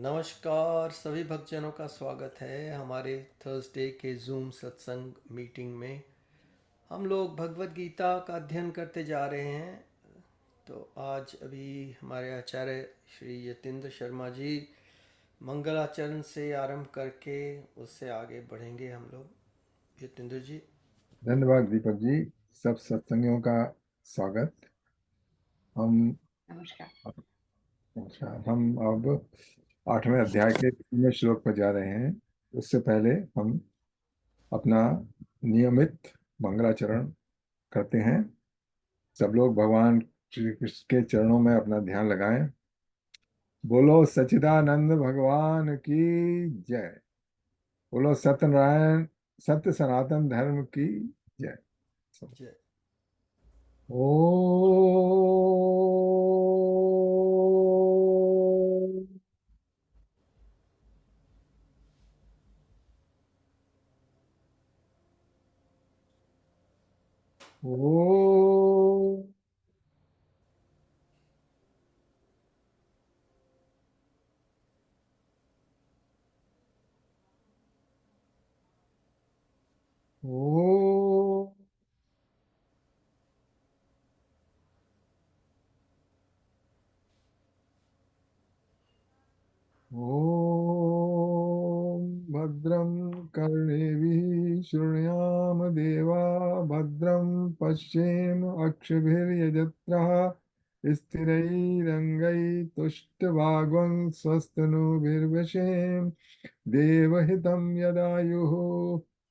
नमस्कार सभी भक्तजनों का स्वागत है हमारे थर्सडे के जूम सत्संग मीटिंग में। हम लोग भगवत गीता का अध्ययन करते जा रहे हैं। तो आज अभी हमारे आचार्य श्री यतीन्द्र शर्मा जी मंगलाचरण से आरंभ करके उससे आगे बढ़ेंगे हम लोग। यतीन्द्र जी। धन्यवाद दीपक जी। सब सत्संगियों का स्वागत। हम नमस्कार। अच्छा, हम अब 8वें अध्याय के 3वें श्लोक पर जा रहे हैं। उससे पहले हम अपना नियमित मंगलाचरण करते हैं। सब लोग भगवान श्री कृष्ण के चरणों में अपना ध्यान लगाएं। बोलो सच्चिदानंद भगवान की जय। बोलो सत्यनारायण सत्य सनातन धर्म की जय। जय। ओ ओ ओ ॐ भद्रं कर्णेभिः शृणुयाम देवा भद्रं पश्येम अक्षभिर्यजत्रः स्थिरैरङ्गैस्तुष्टभागं स्वस्तनुभिर्वशेम देवहितं यदायुः।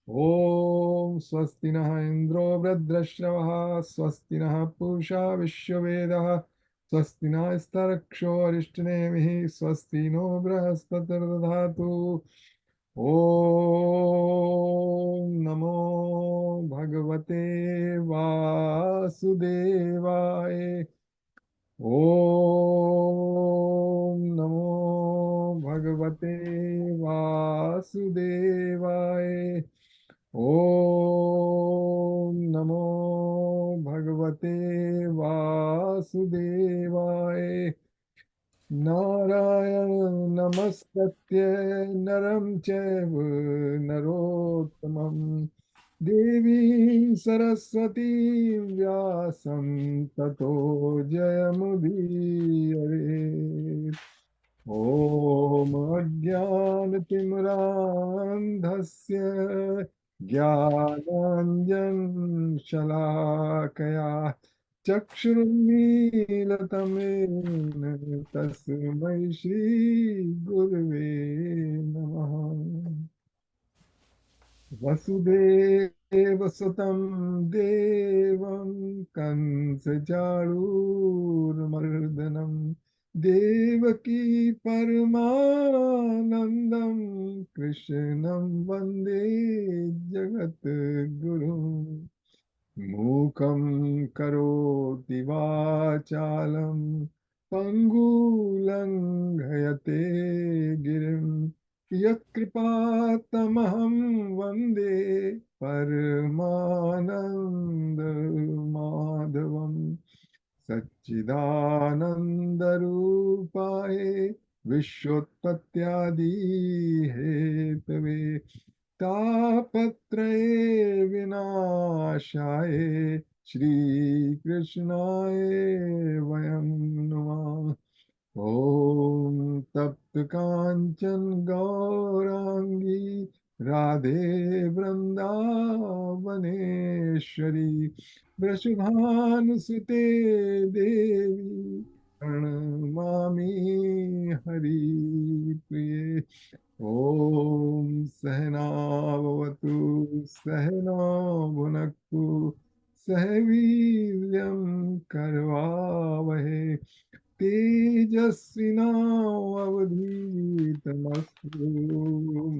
ॐ स्वस्ति नः इन्द्रो वृद्धश्रवः स्वस्ति नः पूषा विश्ववेदः स्वस्ति नस्तरक्षो अरिष्टनेमिः स्वस्ति नो बृहस्पतिर्दधातु। ॐ नमो भगवते वासुदेवाय। ॐ नमो भगवते वासुदेवाय। ॐ नमो भगवते वासुदेवाय। नारायण नमस्कृत्य नरं चैव नरोत्तमं देवीं सरस्वतीं व्यासं ततो जयमुदीरये। ॐ अज्ञानतिमिरान्धस्य ज्ञानाञ्जनशलाकया चक्षुरुन्मीलितमेन तस्मै श्रीगुरवे नमः। वसुदेवसुतं देवं कंसचाणूरमर्दनं देवकी परमानन्दं कृष्णं वन्दे जगद्गुरुम्। मूकं करोति वाचालं पङ्गुलङ्घयते गिरिं यत्कृपातमहं वन्दे परमानन्दमाधवम्। सच्चिदानन्दरूपाय विश्वोत्पत्त्यादिहेतवे तापत्रये विनाशाय श्रीकृष्णाय वयं नमः। ॐ तप्त कांचन गौरांगी राधे वृंदावनेश्वरी वृषभानुसुते देवी प्रणमामि हरिप्रिये। ॐ सहनावतु सहना भुनक्तु सह वीर्यं करवावहै तेजस्विनावधीतमस्तु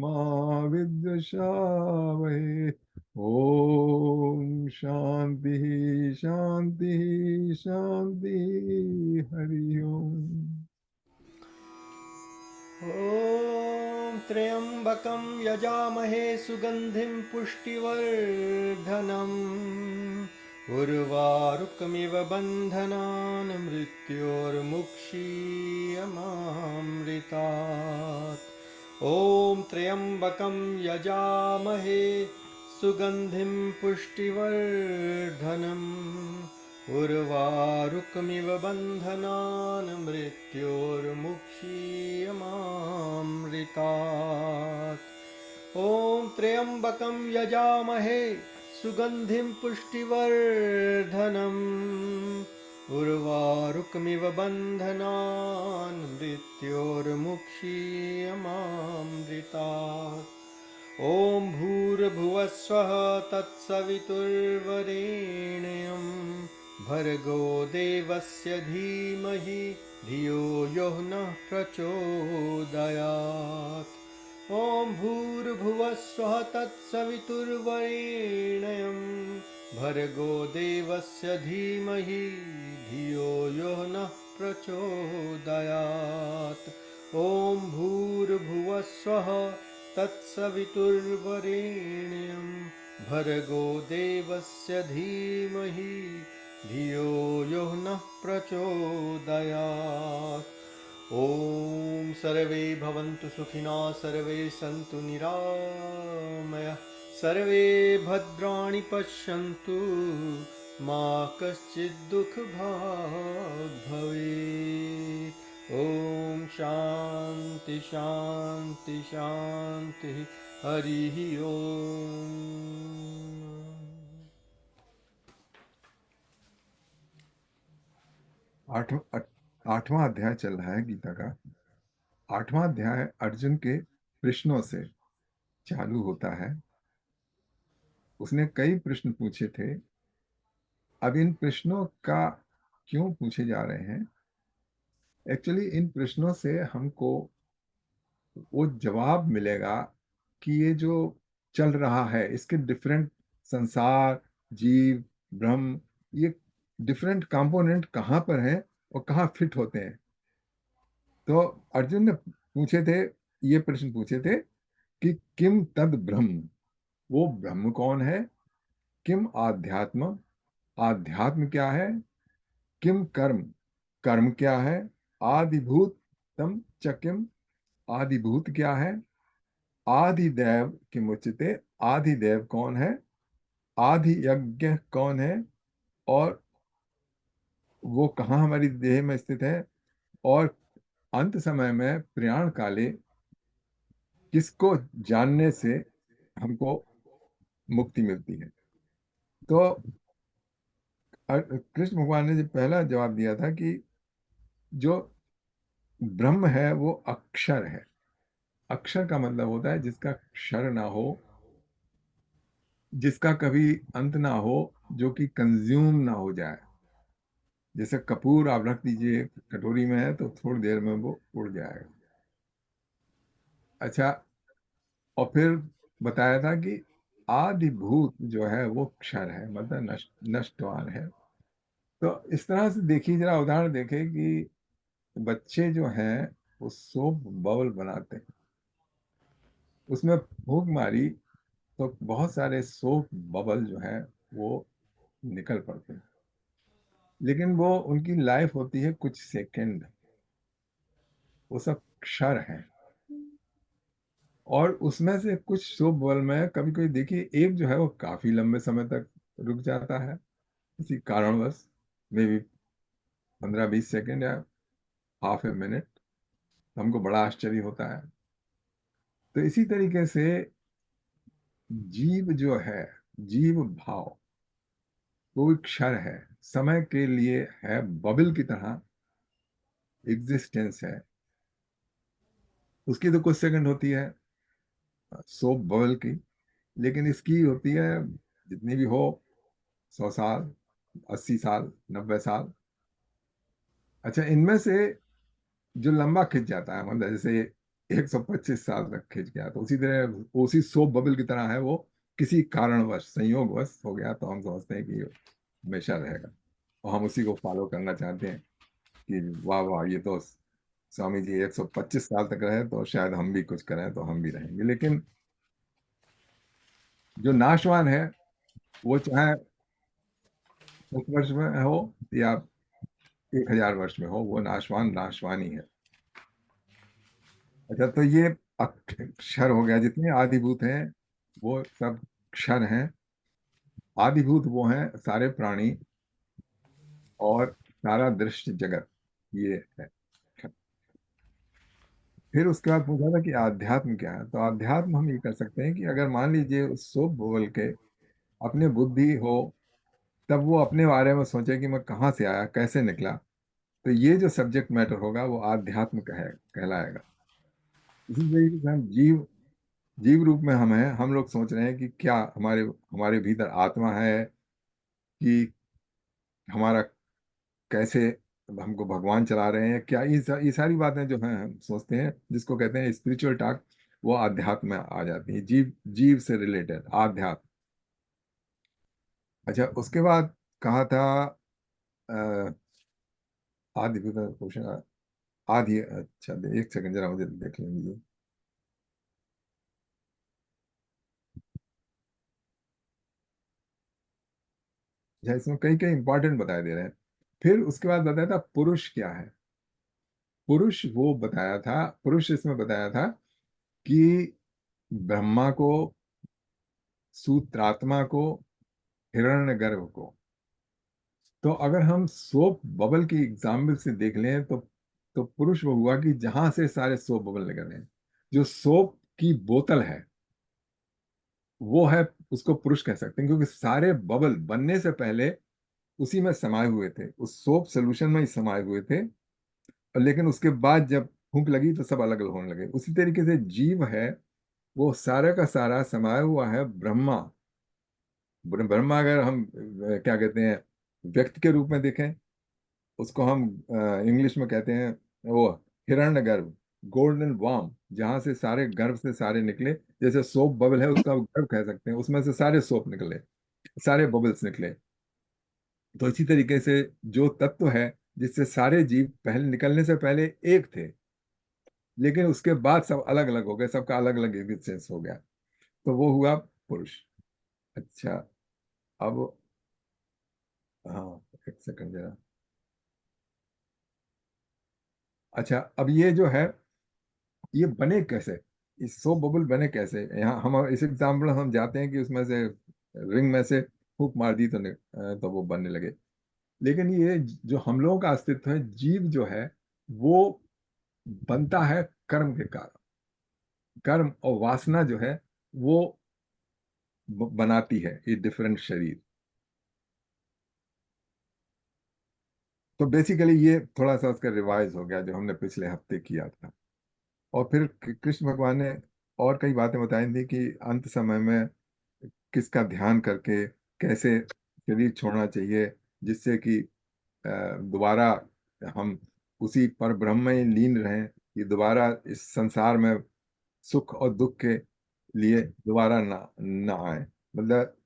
मा विद्विषावहै। ॐ शांति शांति शांति। हरि ओम। ॐ त्र्यम्बकं यजामहे सुगन्धिं पुष्टिवर्धनम् उर्वारुकमिव बन्धनान् मृत्योर्मुक्षीयमामृतात्। ॐ त्र्यम्बकं यजामहे सुगन्धिं पुष्टिवर्धनम् उर्वारुकमिव बन्धनान् मृत्योर्मुक्षीयमामृतात्। ॐ त्र्यम्बकं यजामहे सुगन्धिं पुष्टिवर्धनम् उर्वारुकमिव बन्धनान् मृत्योर्मुक्षीयमामृतात्। ॐ भूर्भुवस्वः तत्सवितुर्वरेण्यं भर्गो देवस्य धीमहि धियो यो नः प्रचोदयात्। ॐ भूर्भुवस्वः तत्सवितुर्वरेण्यं भर्गो देवस्य धीमहि धियो यो नः प्रचोदयात्। ॐ भूर्भुवस्वः तत्सवितुर्वरेण्यं भर्गो देवस्य धीमहि धियो यो नः प्रचोदयात्। ॐ सर्वे भवन्तु सुखिनः सर्वे सन्तु निरामयाः सर्वे भद्राणि पश्यन्तु मा कश्चित् दुःखभाग् भवेत्। ॐ शान्ति शान्ति शान्तिः हरिः ओम्। आठवां अध्याय चल रहा है गीता का। आठवां अध्याय अर्जुन के प्रश्नों से चालू होता है। उसने कई प्रश्न पूछे थे। अब इन प्रश्नों का क्यों पूछे जा रहे हैं? एक्चुअली इन प्रश्नों से हमको वो जवाब मिलेगा कि ये जो चल रहा है इसके डिफरेंट संसार, जीव, ब्रह्म, ये डिफरेंट कंपोनेंट कहाँ पर हैं और कहाँ फिट होते हैं। तो अर्जुन ने पूछे थे, ये प्रश्न पूछे थे कि किम तद ब्रह्म, वो ब्रह्म कौन है? किम आध्यात्म, आध्यात्म क्या है? किम कर्म, कर्म क्या है? आदिभूत तम च किम, आदिभूत क्या है? आदिदेव किम उच्यते, आदिदेव कौन है? आदि यज्ञ कौन है? और वो कहाँ हमारी देह में स्थित है? और अंत समय में प्रयाण काले किसको जानने से हमको मुक्ति मिलती है? तो कृष्ण भगवान ने जो पहला जवाब दिया था कि जो ब्रह्म है वो अक्षर है। अक्षर का मतलब होता है जिसका क्षर ना हो, जिसका कभी अंत ना हो, जो कि कंज्यूम ना हो जाए। जैसे कपूर आप रख दीजिए कटोरी में है तो थोड़ी देर में वो उड़ जाएगा। अच्छा, और फिर बताया था कि आदिभूत जो है वो क्षर है, मतलब नष्टवान है। तो इस तरह से देखिए, जरा उदाहरण देखें कि बच्चे जो हैं वो सोप बबल बनाते हैं, उसमें फूंक मारी तो बहुत सारे सोप बबल जो है वो निकल पड़ते हैं, लेकिन वो उनकी लाइफ होती है कुछ सेकंड, वो सब क्षर है। और उसमें से कुछ सोप बबल में कभी कभी देखिए एक जो है वो काफी लंबे समय तक रुक जाता है किसी कारणवश, मे बी 15-20 सेकंड या हाफ ए मिनट। हमको बड़ा आश्चर्य होता है। तो इसी तरीके से जीव जो है, जीव भाव, वो भी क्षर है, समय के लिए है, बबल की तरह एग्जिस्टेंस है। उसकी तो कुछ सेकंड होती है सोप बबल की, लेकिन इसकी होती है जितनी भी हो, 100 साल, 80 साल, 90 साल। अच्छा, इनमें से जो लंबा खिंच जाता है, मतलब जैसे 125 साल तक खिंच गया, तो उसी तरह उसी सोप बबल की तरह है वो। किसी कारणवश, संयोगवश हो गया तो हम समझते हैं कि ये हमेशा रहेगा, और हम उसी को फॉलो करना चाहते हैं कि वाह वाह, ये तो स्वामी जी 125 साल तक रहे तो शायद हम भी कुछ करें तो हम भी रहेंगे। लेकिन जो नाशवान है वो चाहे 10 वर्ष में हो या 1,000 वर्ष में हो, वो नाशवान नाशवान ही है। अच्छा, तो ये अक्षर हो गया, जितने आदिभूत हैं वो सब क्षर हैं। आदिभूत वो हैं सारे प्राणी और सारा दृश्य जगत, ये है। फिर उसके बाद पूछा था कि आध्यात्म क्या है। तो आध्यात्म हम ये कर सकते हैं कि अगर मान लीजिए उस सोप बोल के अपने बुद्धि हो, तब वो अपने बारे में सोचे कि मैं कहाँ से आया, कैसे निकला। तो ये जो सब्जेक्ट मैटर होगा वो आध्यात्म कहलाएगा। इसी तरीके से हम जीव जीव रूप में हम हैं, हम लोग सोच रहे हैं कि क्या हमारे हमारे भीतर आत्मा है, कि हमारा कैसे हमको भगवान चला रहे हैं, क्या ये सारी बातें जो हैं हम सोचते हैं, जिसको कहते हैं स्पिरिचुअल टॉक, वो आध्यात्म में आ जाती है। जीव जीव से रिलेटेड आध्यात्म। अच्छा, उसके बाद कहा था अ, आदि क्वेश्चन आदि। अच्छा, एक सेकंड जरा मुझे देख लेंगे। अच्छा, इसमें कई कई इंपॉर्टेंट बताए दे रहे हैं। फिर उसके बाद बताया था पुरुष क्या है। पुरुष वो बताया था, पुरुष इसमें बताया था कि ब्रह्मा को, सूत्रात्मा को, हिरण्यगर्भ को। तो अगर हम सोप बबल की एग्जाम्पल से देख लें तो पुरुष वो हुआ कि जहां से सारे सोप बबल निकल रहे हैं। जो सोप की बोतल है वो है, उसको पुरुष कह सकते हैं, क्योंकि सारे बबल बनने से पहले उसी में समाये हुए थे, उस सोप सोल्यूशन में ही समाये हुए थे। और लेकिन उसके बाद जब फूंक लगी तो सब अलग अलग होने लगे। उसी तरीके से जीव है, वो सारा का सारा समाया हुआ है ब्रह्मा। ब्रह्मा अगर हम क्या कहते हैं, व्यक्ति के रूप में देखें, उसको हम इंग्लिश में कहते हैं वो हिरण्य गर्भ, गोल्डन वार्म, जहां से सारे गर्भ से सारे निकले। जैसे सोप बबल है, उसका गर्भ कह सकते हैं, उसमें से सारे सोप निकले, सारे बबल्स निकले। तो इसी तरीके से जो तत्व है जिससे सारे जीव पहले निकलने से पहले एक थे, लेकिन उसके बाद सब अलग अलग हो गए, सबका अलग अलग एग्जिस्टेंस हो गया, तो वो हुआ पुरुष। अच्छा, अब हाँ, एक सेकंड जरा। अच्छा, अब ये जो है, ये बने कैसे, इस सो बबल बने कैसे। यहाँ हम इस एग्जाम्पल हम जाते हैं कि उसमें से रिंग में से फूक मार दी तो वो बनने लगे। लेकिन ये जो हम लोगों का अस्तित्व है, जीव जो है, वो बनता है कर्म के कारण। कर्म और वासना जो है वो बनाती है ये डिफरेंट शरीर। तो बेसिकली ये थोड़ा सा उसका रिवाइज हो गया जो हमने पिछले हफ्ते किया था। और फिर कृष्ण भगवान ने और कई बातें बताई थी कि अंत समय में किसका ध्यान करके कैसे शरीर छोड़ना चाहिए, जिससे कि दोबारा हम उसी पर ब्रह्म में ही लीन रहें, कि दोबारा इस संसार में सुख और दुख के लिए दोबारा ना ना आए। मतलब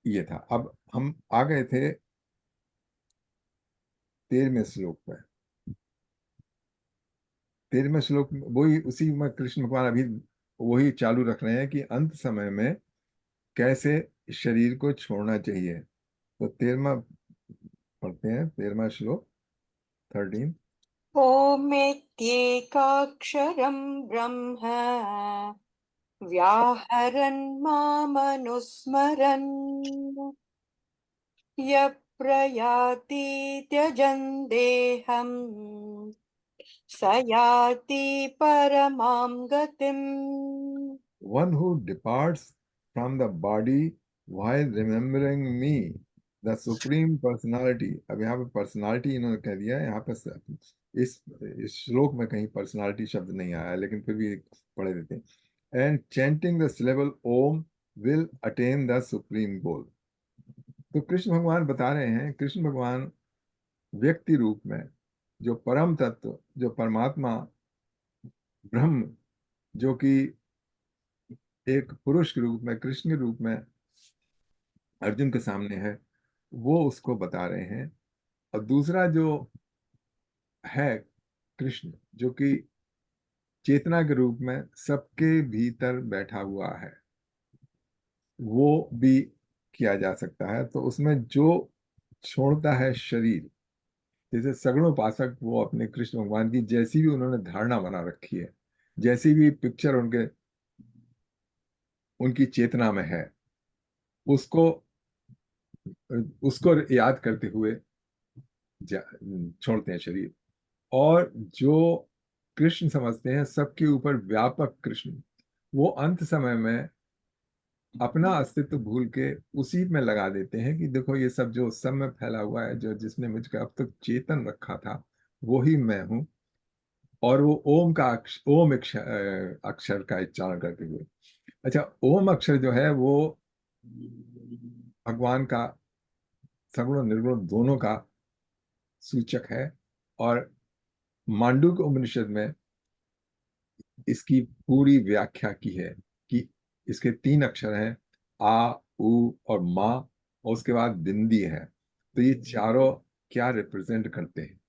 ये था। अब हम आ गए थे 13वें श्लोक पर। 13वें श्लोक वही, उसी में कृष्ण भगवान अभी वही चालू रख रहे हैं कि अंत समय में कैसे शरीर को छोड़ना चाहिए। तो 13वां पढ़ते हैं, 13वां श्लोक, 13। ओमेत्येकाक्षरं ब्रह्म व्याहरन् मामनुस्मरन् यः प्रयाति त्यजन् देहम् स याति परमां गतिम्। One who departs from the body while remembering me, the supreme personality। अब यहाँ पे पर्सनालिटी इन्होंने कह दिया है, यहाँ पे इस श्लोक में कहीं पर्सनालिटी शब्द नहीं आया, लेकिन फिर भी पढ़े देते हैं। And chanting the syllable Om will attain the supreme goal. तो कृष्ण भगवान बता रहे हैं, कृष्ण भगवान व्यक्ति रूप में जो परम तत्व, जो परमात्मा ब्रह्म, जो कि एक पुरुष के रूप में, कृष्ण के रूप में अर्जुन के सामने है, वो उसको बता रहे हैं। और दूसरा जो है कृष्ण, जो कि चेतना के रूप में सबके भीतर बैठा हुआ है, वो भी किया जा सकता है, तो उसमें जो छोड़ता है शरीर, जैसे सगुणोपासक वो अपने कृष्ण भगवान की जैसी भी उन्होंने धारणा बना रखी है, जैसी भी पिक्चर उनके उनकी चेतना में है, उसको उसको याद करते हुए छोड़ते हैं शरीर। और जो कृष्ण समझते हैं सबके ऊपर व्यापक कृष्ण, वो अंत समय में अपना अस्तित्व भूल के उसी में लगा देते हैं कि देखो ये सब जो सब में फैला हुआ है, जो जिसने मुझको अब तक चेतन रखा था वो ही मैं हूं। और वो ओम का ओम अक्षर का उच्चारण करते हुए, अच्छा, ओम अक्षर जो है वो भगवान का सगुण और निर्गुण दोनों का सूचक है। और मांडूक्य उपनिषद में इसकी पूरी व्याख्या की है कि इसके 3 अक्षर हैं, आ, उ और मा, और उसके बाद बिंदी है। तो ये चारों क्या रिप्रेजेंट करते हैं?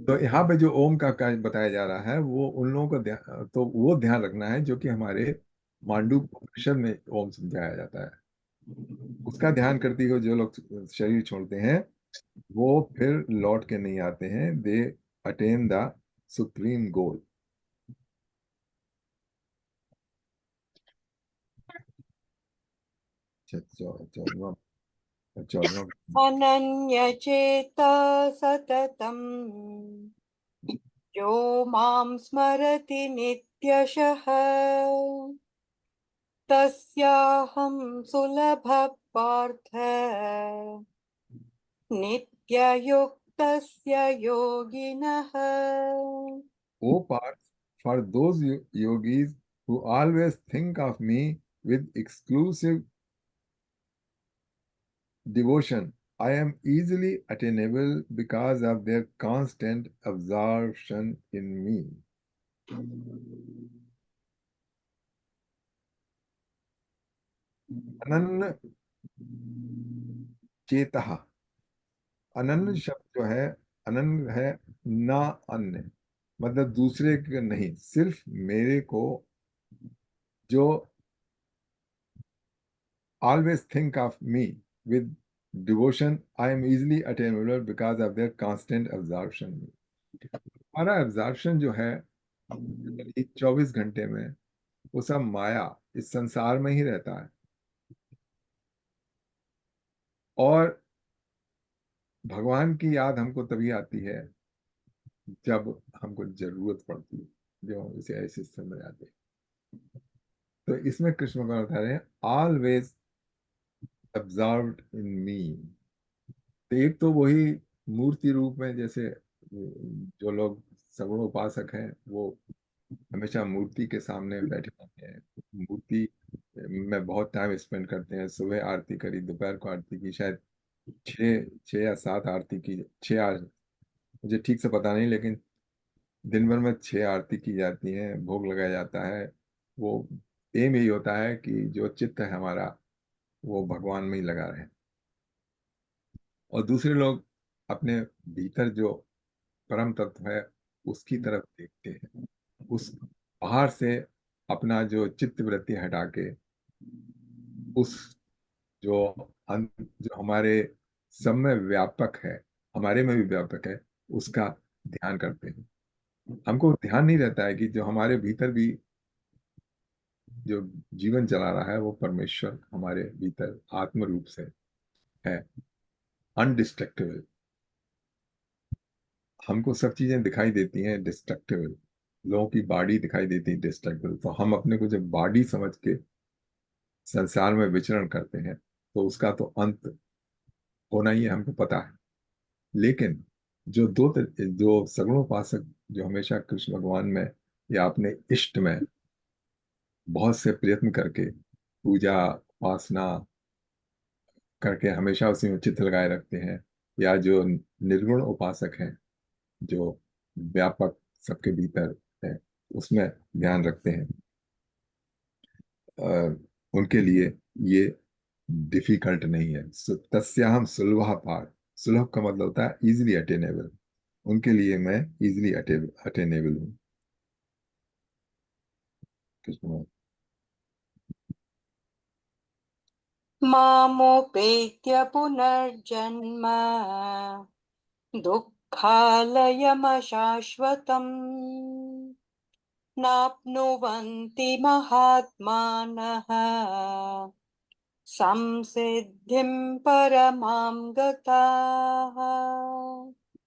तो यहाँ पे जो ओम का कार्य बताया जा रहा है वो उन लोगों को तो वो ध्यान रखना है जो कि हमारे मांडूक्य उपनिषद में ओम समझाया जाता है। उसका ध्यान करते हुए जो लोग शरीर छोड़ते हैं वो फिर लौट के नहीं आते हैं, दे अटेन द सुप्रीम गोल। चौदवा चौदवा अनन्यचेत सततम् यो मां स्मरति नित्यशः तस्याहं सुलभः पार्थ नित्ययुक्तस्य योगिनः। O Parth, for those yogis who always think of me with exclusive devotion, I am easily attainable because of their constant absorption in me. अनन्य चेतः, अनन्य शब्द जो है, अनन्य है ना अन्य, मतलब दूसरे के नहीं, सिर्फ मेरे को जो always think of me with devotion, I am easily attainable because of their constant absorption. हमारा एब्जॉर्प्शन जो है 24 घंटे में, वो सब माया, इस संसार में ही रहता है। और भगवान की याद हमको तभी आती है जब हमको जरूरत पड़ती है, जो हम इसे ऐसे समय आते हैं। तो इसमें कृष्ण भगवान बता रहे हैं ऑलवेज अब्जॉर्व्ड इन मी। तो एक तो वही मूर्ति रूप में, जैसे जो लोग सगुण उपासक हैं वो हमेशा मूर्ति के सामने बैठे रहते हैं, मूर्ति में बहुत टाइम स्पेंड करते हैं। सुबह आरती करी, दोपहर को आरती की, शायद 6 6 या 7 आरती की, 6 मुझे ठीक से पता नहीं, लेकिन दिन भर में 6 आरती की जाती हैं, भोग लगाया जाता है। वो एम यही होता है कि जो चित्त है हमारा वो भगवान में ही लगा रहे। और दूसरे लोग अपने भीतर जो परम तत्व है उसकी तरफ देखते हैं, उस बाहर से अपना जो चित्त वृत्ति हटा के उस जो जो हमारे सब में व्यापक है, हमारे में भी व्यापक है, उसका ध्यान करते हैं। हमको ध्यान नहीं रहता है कि जो हमारे भीतर भी जो जीवन चला रहा है वो परमेश्वर हमारे भीतर आत्म रूप से है, अनडिस्ट्रक्टेबल। हमको सब चीजें दिखाई देती हैं डिस्ट्रक्टिबल, लोगों की बॉडी दिखाई देती है डिस्ट्रक्टिबल, तो हम अपने को जब बॉडी समझ के संसार में विचरण करते हैं तो उसका तो अंत होना ही है, हमको पता है। लेकिन जो सगुणोपासक जो हमेशा कृष्ण भगवान में या अपने इष्ट में बहुत से प्रयत्न करके पूजा उपासना करके हमेशा उसी में चित्त लगाए रखते हैं, या जो निर्गुण उपासक हैं जो व्यापक सबके भीतर है उसमें ध्यान रखते हैं, उनके लिए ये डिफिकल्ट नहीं है। तस्याहम सुलभ पार, सुलभ का मतलब होता है इजीली अटेनेबल, उनके लिए मैं इजीली अटेनेबल हूँ। कृष्ण मामुपेत्य पुनर्जन्म दुःखालयमशाश्वतम् नाप्नुवन्ति महात्मानः संसिद्धिं परमां गताः।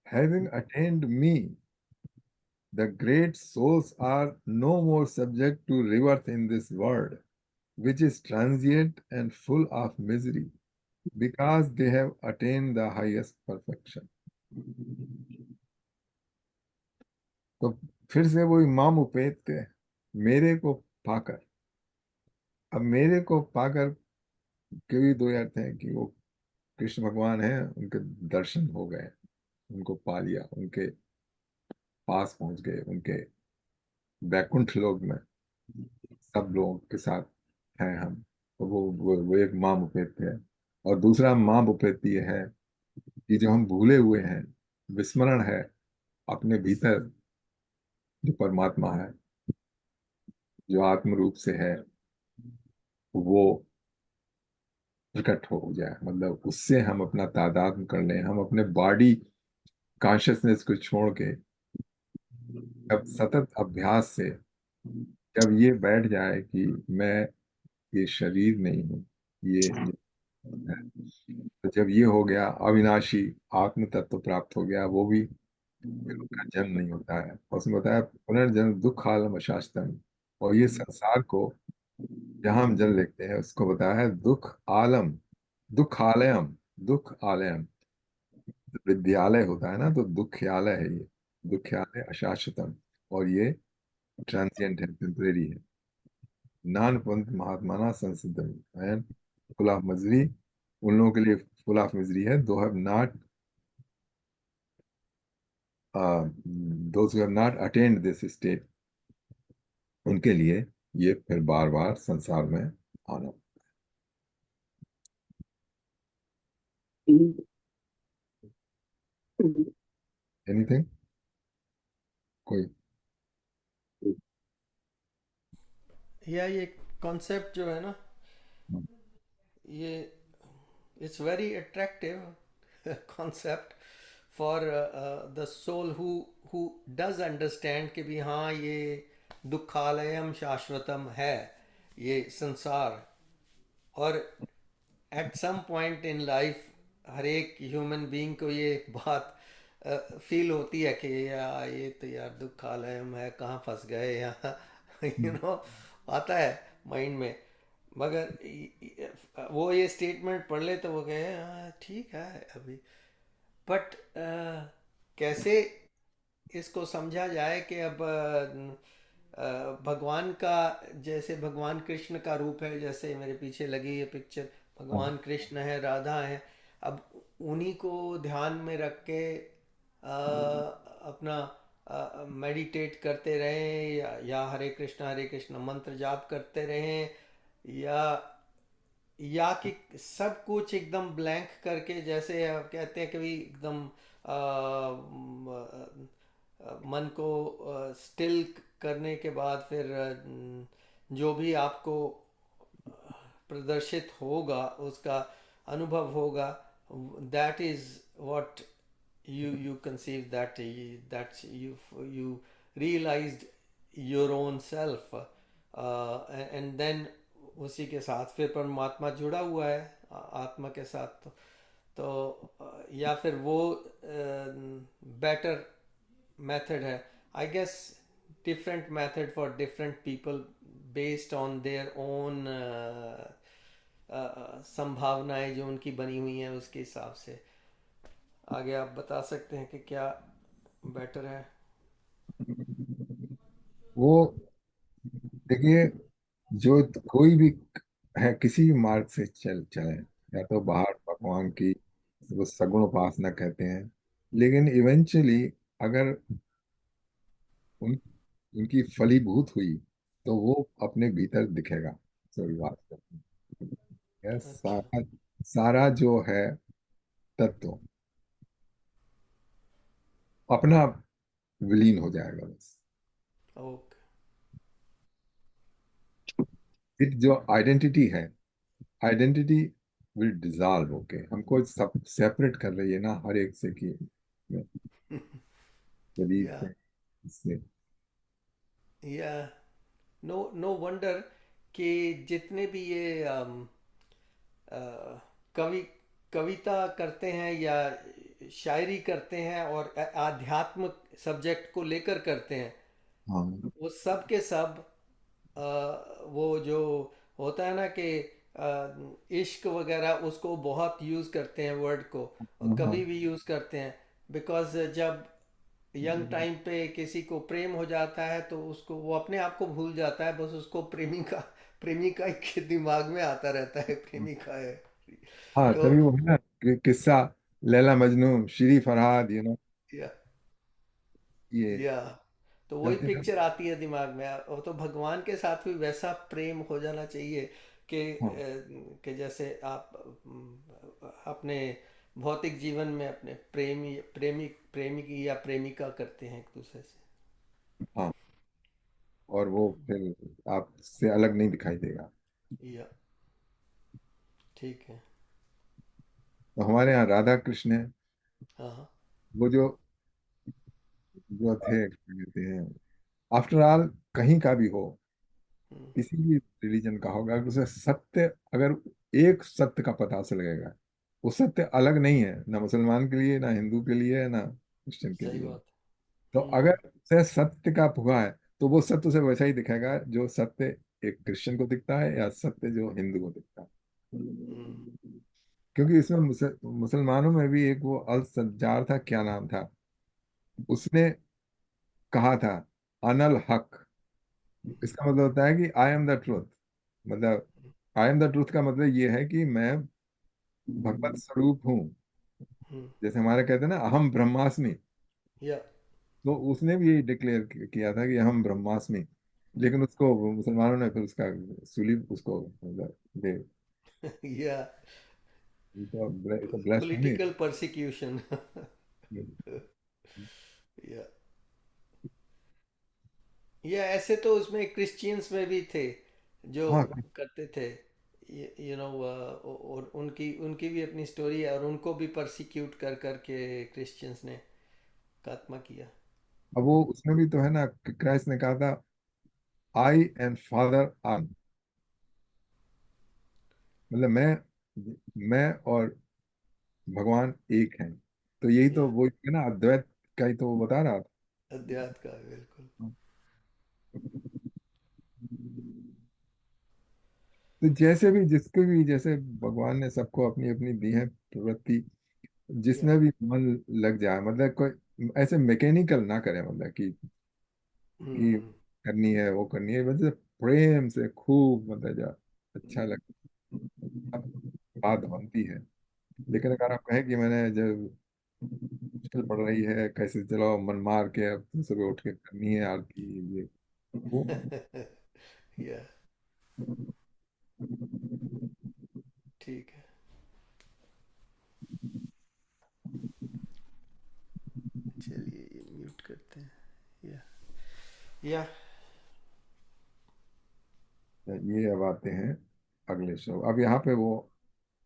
Having attained me, the great souls are no more subject to rebirth in this world, which is transient and full of misery, because they have attained the highest perfection. तो फिर से वही माम उपेत्य, मेरे को पाकर। अब मेरे को पाकर के भी दो अर्थ हैं कि वो कृष्ण भगवान हैं, उनके दर्शन हो गए, उनको पा लिया, उनके पास पहुंच गए, उनके वैकुंठ लोक में सब लोगों के साथ हैं हम। तो वो एक माम उपेत्य है। और दूसरा माम उपेत्य ये है कि जो हम भूले हुए हैं, विस्मरण है अपने भीतर, जो परमात्मा है, जो आत्म रूप से है, वो प्रकट हो जाए, मतलब उससे हम अपना तादात्म्य कर लें। हम अपने बॉडी कॉन्शियसनेस को छोड़ के जब सतत अभ्यास से जब ये बैठ जाए कि मैं ये शरीर नहीं हूँ, ये है, तो जब ये हो गया, अविनाशी आत्म तत्व प्राप्त हो गया, वो भी फिर उनका जन्म नहीं होता है। और उसमें बताया पुनर्जन्म दुख आलम अशाश्तम। और ये संसार को जहां हम जन्म लेते हैं उसको बताया है दुख आलम, दुख आलयम, दुख आलयम। विद्यालय होता है ना, तो दुख्यालय है ये, दुख्यालय अशाश्वतम। और ये ट्रांसिएंट है, टेम्परेरी है। नान पंथ महात्माना संसिद्धम एंड फुल ऑफ मिजरी, उन लोगों के लिए फुल ऑफ मिजरी है। दो have not those who have not attend this state, उनके लिए ये फिर बार बार संसार में आना। एनीथिंग, कोई? या ये कॉन्सेप्ट जो है ना, ये it's very attractive concept for the soul who does understand कि भी हाँ ये दुखालयम शाश्वतम है ये संसार। और at some point in life हर एक ह्यूमन बीइंग को ये बात फील होती है कि ये तो यार दुखालयम है, कहाँ फंस गए यहाँ यू नो, आता है माइंड में। मगर वो ये स्टेटमेंट पढ़ ले तो वो कहे हाँ ठीक है अभी। बट कैसे इसको समझा जाए कि अब भगवान का, जैसे भगवान कृष्ण का रूप है, जैसे मेरे पीछे लगी ये पिक्चर, हाँ, भगवान कृष्ण है, राधा है। अब उन्हीं को ध्यान में रख के अपना मेडिटेट करते रहें, या हरे कृष्ण मंत्र जाप करते रहें, या कि सब कुछ एकदम ब्लैंक करके, जैसे आप कहते हैं कि भी एकदम मन को स्टिल करने के बाद फिर जो भी आपको प्रदर्शित होगा उसका अनुभव होगा, that is what you conceive that you realized your own self, and then उसी के साथ फिर परमात्मा जुड़ा हुआ है आत्मा के साथ। या फिर वो बेटर मेथड है, I guess, different method for different people based on their own संभावनाएं जो उनकी बनी हुई हैं, उसके हिसाब से। आगे आप बता सकते हैं कि क्या बेटर है। वो देखिए, जो कोई भी है किसी भी मार्ग से चले, या तो बाहर भगवान की वो सगुण उपासना कहते हैं, लेकिन इवेंचुअली अगर उन उनकी फलीभूत हुई तो वो अपने भीतर दिखेगा। सही बात है। अच्छा। सारा सारा जो है तत्व अपना विलीन हो जाएगा बस। ओके। फिर जो आइडेंटिटी है, आइडेंटिटी विल डिजॉल्व होके हमको सब सेपरेट कर रही है ना, हर एक से कि शरीर या से, इससे। या नो नो वंडर कि जितने भी ये अ, कवि कविता करते हैं या शायरी करते हैं और आध्यात्म सब्जेक्ट को लेकर करते हैं, हाँ वो सब के सब वो जो होता है ना कि इश्क वगैरह उसको बहुत यूज़ करते हैं वर्ड को, और हाँ हाँ। कभी भी यूज़ करते हैं। बिकॉज जब यंग टाइम पे किसी को प्रेम हो जाता है तो उसको वो अपने आप को भूल जाता है, बस उसको प्रेमिका के दिमाग में आता रहता है, प्रेमिका है। हाँ, तो तभी वो है ना किस्सा लैला मजनू, श्री फरहाद, या ये या तो वही चलते थे। पिक्चर आती है दिमाग में। और तो भगवान के साथ भी वैसा प्रेम हो जाना चाहिए कि हाँ कि जैसे आप अपने भौतिक जीवन में अपने प्रेमी या प्रेमिका करते हैं एक दूसरे से। हाँ, और वो फिर आपसे अलग नहीं दिखाई देगा। या ठीक है। तो हमारे यहाँ राधा कृष्ण है, हाँ हाँ। वो जो जो थे, क्या कहते हैं, आफ्टर ऑल कहीं का भी हो, हम्म, किसी भी रिलीजन का होगा, अगर उसे सत्य, अगर एक सत्य का पता चल गएगा, वो सत्य अलग नहीं है, ना मुसलमान के लिए, ना हिंदू के लिए, ना क्रिश्चियन के सही लिए। बात। तो हम्म। अगर उसे सत्य का भुआ है, तो वो सत्य उसे वैसा ही दिखेगा जो सत्य एक क्रिश्चियन को दिखता है या सत्य जो हिंदू को दिखता है। हम्म। क्योंकि इसमें मुसलमानों में भी एक वो अल सज्जार था, क्या नाम था, उसने कहा था अनल हक। इसका मतलब होता है कि आई एम द ट्रूथ। मतलब आई एम द ट्रूथ का मतलब ये है कि मैं भगवत स्वरूप हूँ। हम्म। जैसे हमारे कहते हैं ना, अहम ब्रह्मास्मि। या तो उसने भी यही डिक्लेयर किया था कि अहम ब्रह्मास्मि। लेकिन उसको मुसलमानों ने फिर उसका सूली उसको मतलब दे, या तो ब्लास्फेमी। Political persecution. या या ऐसे तो उसमें क्रिश्चियंस में भी थे जो हाँ करते थे, और उनकी उनकी भी अपनी स्टोरी है, और उनको भी परसिक्यूट कर करके क्रिश्चियंस ने खात्मा किया। अब वो उसमें भी तो है ना कि क्राइस्ट ने कहा था आई एंड फादर आर, मतलब मैं और भगवान एक हैं। तो यही तो या वो है ना, अद्वैत का ही तो वो बता रहा अध्यात्म का बिल्कुल। था। तो जैसे भी जिसको भी, जैसे भगवान ने सबको अपनी अपनी दी है प्रवृत्ति, या जिसमें भी मन लग जाए, मतलब कोई ऐसे मैकेनिकल ना करे, मतलब कि हम्म। करनी है वो करनी है, मतलब प्रेम से खूब, मतलब जो अच्छा लगता है, बात बनती है। लेकिन अगर आप कहें कि मैंने जब मुश्किल पड़ रही है, कैसे चलो मन मार के अब सुबह उठ के करनी है आरती, ये वो या ठीक है। चलिए ये म्यूट करते हैं। या ये। अब आते हैं अगले शो। अब यहाँ पे वो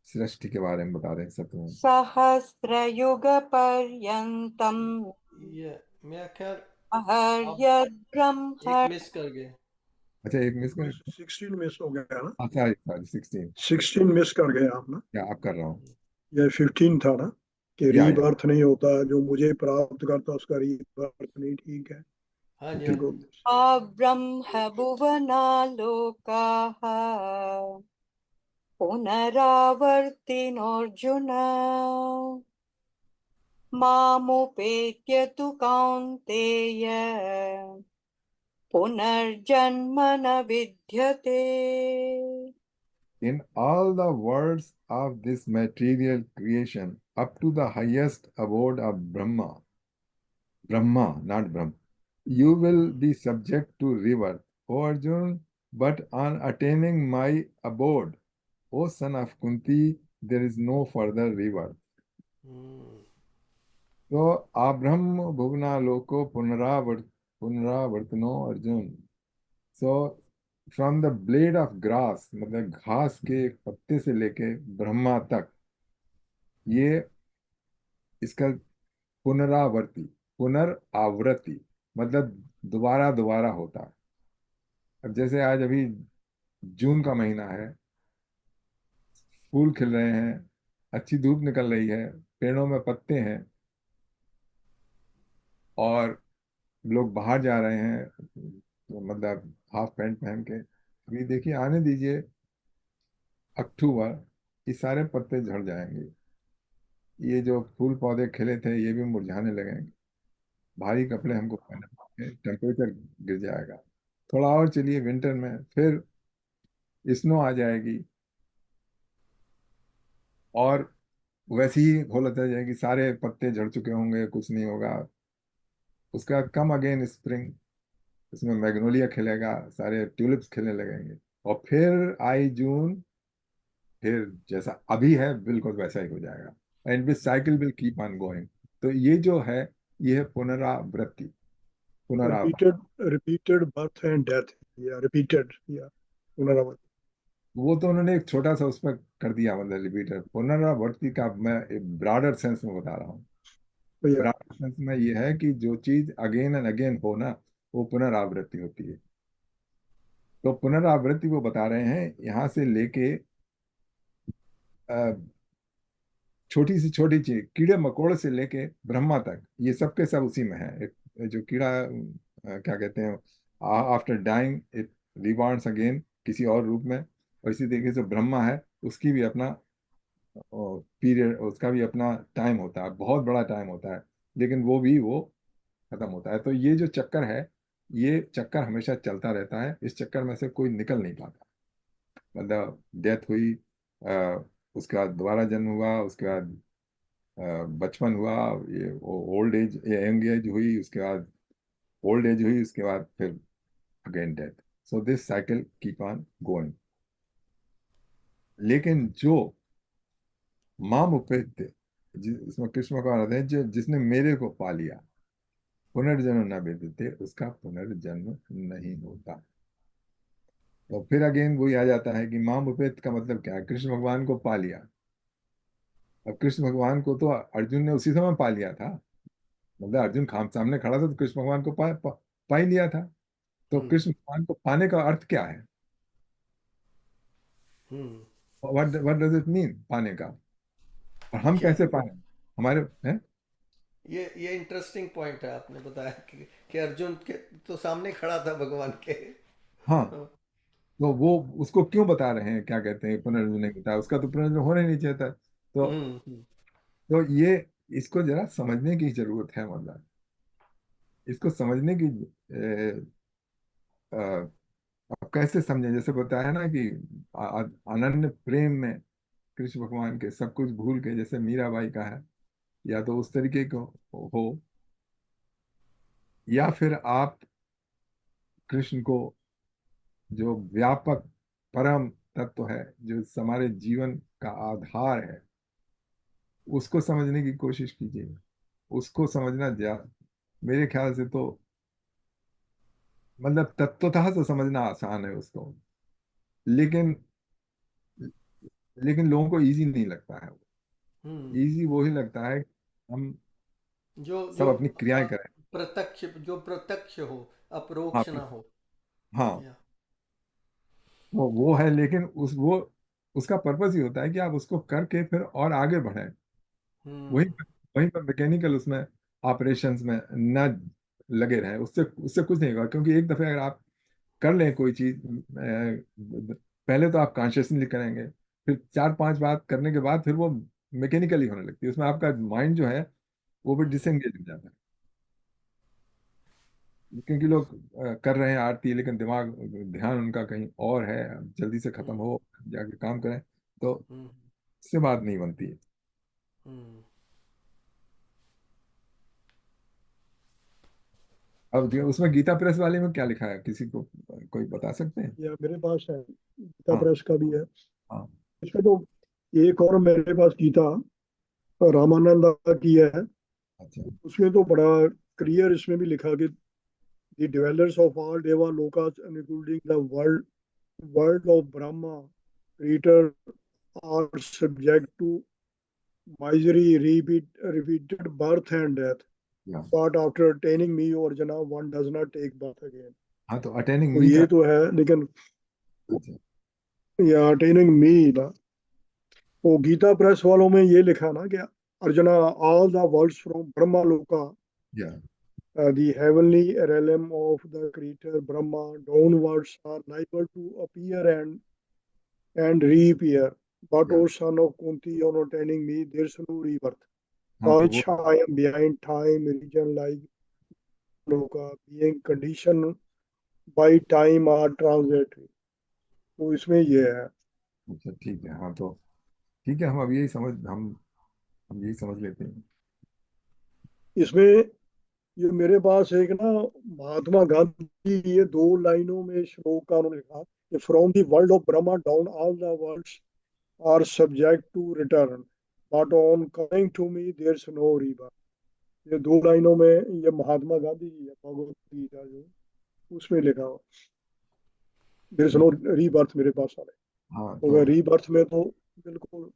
सृष्टि के बारे में बता रहे हैं सत्यनारायण। सहस्रयुगपर्यन्तम् या मेरा ख्याल आप एक अहर्यद्ब्रह्मणि मिस कर गए। अच्छा, एक मिस कर। 16 मिस हो गया ना। हाँ सॉरी सॉरी, 16। 16 मिस कर गए आप ना। या आप कर रहा हूँ। ये 15 था ना कि या रीबर्थ नहीं होता, जो मुझे प्राप्त करता उसका रीबर्थ नहीं। ठीक है, हाँ जी हाँ फिर जी। गो। ब्रह्मभुवनालोकाः पुनरावर्तिनोऽर्जुन मामुपेत्य तु कौन्तेय पुनर्जन्म न विद्यते। in all the worlds of this material creation, up to the highest abode of Brahma, not Brahm, you will be subject to rebirth, O Arjun, but on attaining my abode, O son of Kunti, there is no further rebirth. Hmm. तो आब्रह्म भुवना लोको पुनरावर्तनो Arjun. So from the blade of grass, मतलब घास के एक पत्ते से लेके ब्रह्मा तक, ये इसका पुनरावर्ती, पुनरावृत्ति, मतलब दोबारा दोबारा होता है। अब जैसे आज अभी जून का महीना है, फूल खिल रहे हैं, अच्छी धूप निकल रही है, पेड़ों में पत्ते हैं, और लोग बाहर जा रहे हैं, तो मतलब हाफ पैंट पहन के। अभी देखिए, आने दीजिए अक्टूबर, ये सारे पत्ते झड़ जाएंगे, ये जो फूल पौधे खिले थे ये भी मुरझाने लगेंगे, भारी कपड़े हमको पहनने पड़ेंगे, टेम्परेचर गिर जाएगा। थोड़ा और चलिए, विंटर में फिर स्नो आ जाएगी, और वैसे ही होता है जाएगी, सारे पत्ते झड़ चुके होंगे, कुछ नहीं होगा। उसका कम अगेन स्प्रिंग, इसमें मैग्नोलिया खिलेगा, सारे ट्यूलिप्स खिलने लगेंगे, और फिर आई जून, फिर जैसा अभी है बिल्कुल वैसा ही हो जाएगा, and this cycle will keep on going. तो ये जो है, ये है पुनरावृत्ति, पुनरावृत्ति। Repeated repeated birth and death, या रिपीटेड, या पुनरावृत्ति। वो तो उन्होंने एक छोटा सा उसमें कर दिया, मतलब रिपीटर। पुनरावृत्ति का मैं एक ब्रॉडर सेंस में बता रहा हूँ। तो या ब्रॉडर सेंस में ये है कि जो चीज अगेन एंड अगेन हो ना, वो पुनरावृत्ति होती है। तो पुनरावृत्ति वो बता रहे हैं, यहाँ से लेके छोटी सी छोटी चीज, कीड़े मकोड़े से लेके ब्रह्मा तक, ये सब के सब उसी में है। एक जो कीड़ा, क्या कहते हैं, आफ्टर डाइंग इट रिबॉर्न्स अगेन किसी और रूप में, और इसी तरीके से ब्रह्मा है, उसकी भी अपना पीरियड, उसका भी अपना टाइम होता है, बहुत बड़ा टाइम होता है, लेकिन वो खत्म होता है। तो ये जो चक्कर है, ये चक्कर हमेशा चलता रहता है, इस चक्कर में से कोई निकल नहीं पाता। मतलब डेथ हुई, उसके बाद दोबारा जन्म हुआ, उसके बाद बचपन हुआ, ये ओल्ड एज, यंग एज हुई, उसके बाद ओल्ड एज हुई, उसके बाद फिर again death. So this cycle keep on going. लेकिन जो माम उपेत्य, इसमें कृष्ण भगवान आते हैं, जो जिसने मेरे को पा लिया, पुनर्जन्म न विद्यते, उसका पुनर्जन्म नहीं होता। तो फिर अगेन वही आ जाता है कि माम उपेत का मतलब क्या है, कृष्ण भगवान को पा लिया। अब कृष्ण भगवान को तो अर्जुन ने उसी समय पा लिया था, मतलब अर्जुन खाम सामने खड़ा था तो कृष्ण भगवान को पा ही लिया था। तो हम्म कृष्ण भगवान को पाने का अर्थ क्या है, हम्म व्हाट डज इट मीन पाने का, और हम क्या कैसे पाए हमारे हैं। ये इंटरेस्टिंग पॉइंट है आपने बताया कि अर्जुन के तो सामने खड़ा था भगवान के। हाँ, हाँ, तो वो उसको क्यों बता रहे हैं, क्या कहते हैं, पुनर्जन्म नहीं होता, उसका तो पुनर्जन्म होना ही नहीं चाहिए था। हम्म। तो ये, इसको जरा समझने की जरूरत है, मतलब इसको समझने की अब कैसे समझें, जैसे बताया ना कि अनन्य प्रेम में कृष्ण भगवान के सब कुछ भूल के, जैसे मीराबाई का है, या तो उस तरीके को हो, या फिर आप कृष्ण को, जो व्यापक परम तत्व है, जो हमारे जीवन का आधार है, उसको समझने की कोशिश कीजिए। उसको समझना मेरे ख्याल से तो, मतलब तत्वतः तो समझना आसान है उसको, लेकिन लोगों को इजी नहीं लगता है। हम्म इजी वो ही लगता है कि हम जो सब जो अपनी क्रियाएं करें। प्रत्यक्ष, जो प्रत्यक्ष हो, हाँ, अपरोक्ष ना हो। हाँ, या वो है, लेकिन उसका पर्पस ही होता है कि आप उसको करके फिर और आगे बढ़ें। वहीं हम्म वहीं पर मैकेनिकल उसमें ऑपरेशंस में न लगे रहें, उससे उससे कुछ नहीं होगा। क्योंकि एक दफे अगर आप कर लें कोई चीज, पहले तो आप कॉन्शियसली करेंगे, फिर चार पांच बार करने के बाद फिर वो मैकेनिकली होने लगती है, उसमें आपका माइंड जो है वो भी हम्म डिसएंगेज हो जाता है। क्योंकि लोग कर रहे हैं आरती, लेकिन दिमाग, ध्यान उनका कहीं और है, जल्दी से खत्म हम्म हो, जाके काम करें, तो हम्म इससे बात नहीं बनती है। हम्म। अब उसमें गीता प्रेस वाले में क्या लिखा है, किसी को कोई बता सकते हैं? या मेरे पास है, गीता हाँ, प्रेस का भी है। हाँ, इसमें तो एक और मेरे पास गीता रामानंद की है। अच्छा, उसमें तो बड़ा क्लियर इसमें भी लिखा कि द डिवेलर्स ऑफ ऑल देवा Lucas including the world world of Brahma, creatures are subject to misery, repeated birth and death. या But after attaining me, Arjuna, one does not take birth again. हाँ, तो attaining तो मी ये का तो है, लेकिन अच्छा, या अटेनिंग मी ना, तो गीता प्रेस वालों में ये लिखा ना कि arjuna, all the words from Brahma लोका, या the heavenly realm of the creator Brahma downwards are liable to appear and reappear. But या O son of Kunti, on attaining me, there's no rebirth. हाँ, तो वो Kacha, I am behind time, region like Loka, being conditioned by time are transitory. तो इसमें ये है, अच्छा ठीक है, हाँ तो ठीक है, हम अब यही समझ हम यही समझ लेते हैं। इसमें ये मेरे पास एक ना महात्मा गांधी, ये 2 लाइनों में श्लोक का उन्होंने लिखा कि from the world of Brahma down all the worlds are subject to return, but on coming to me there's no rebirth. ये 2 लाइनों में ये महात्मा गांधी जी है, भगवत गीता जो उसमें लिखा हो, there's no ठीक, rebirth मेरे पास आ रहा हाँ है। तो तो रीबर्थ में तो बिल्कुल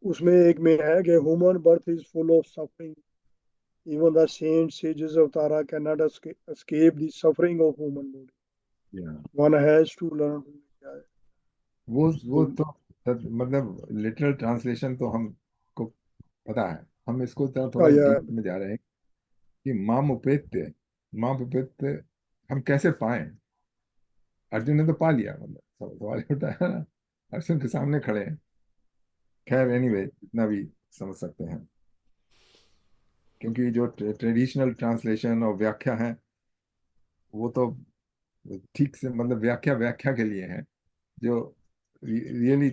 उसमें एक में है कि human birth is full of suffering, even the saint sages avatara can not escape the suffering of human body, या one has to learn क्या है। वो तो तो मतलब लिटरल ट्रांसलेशन तो हमको पता है, हम इसको थोड़ा यह डीप में जा रहे हैं कि माम उपेत्य हम कैसे पाए। अर्जुन ने तो पा लिया, मतलब सवाल ये उठा है ना, अर्जुन के सामने खड़े हैं। खैर एनीवे, इतना भी समझ सकते हैं, क्योंकि जो ट्रेडिशनल ट्रांसलेशन और व्याख्या है वो तो ठीक से, मतलब व्याख्या व्याख्या के लिए है, जो रियली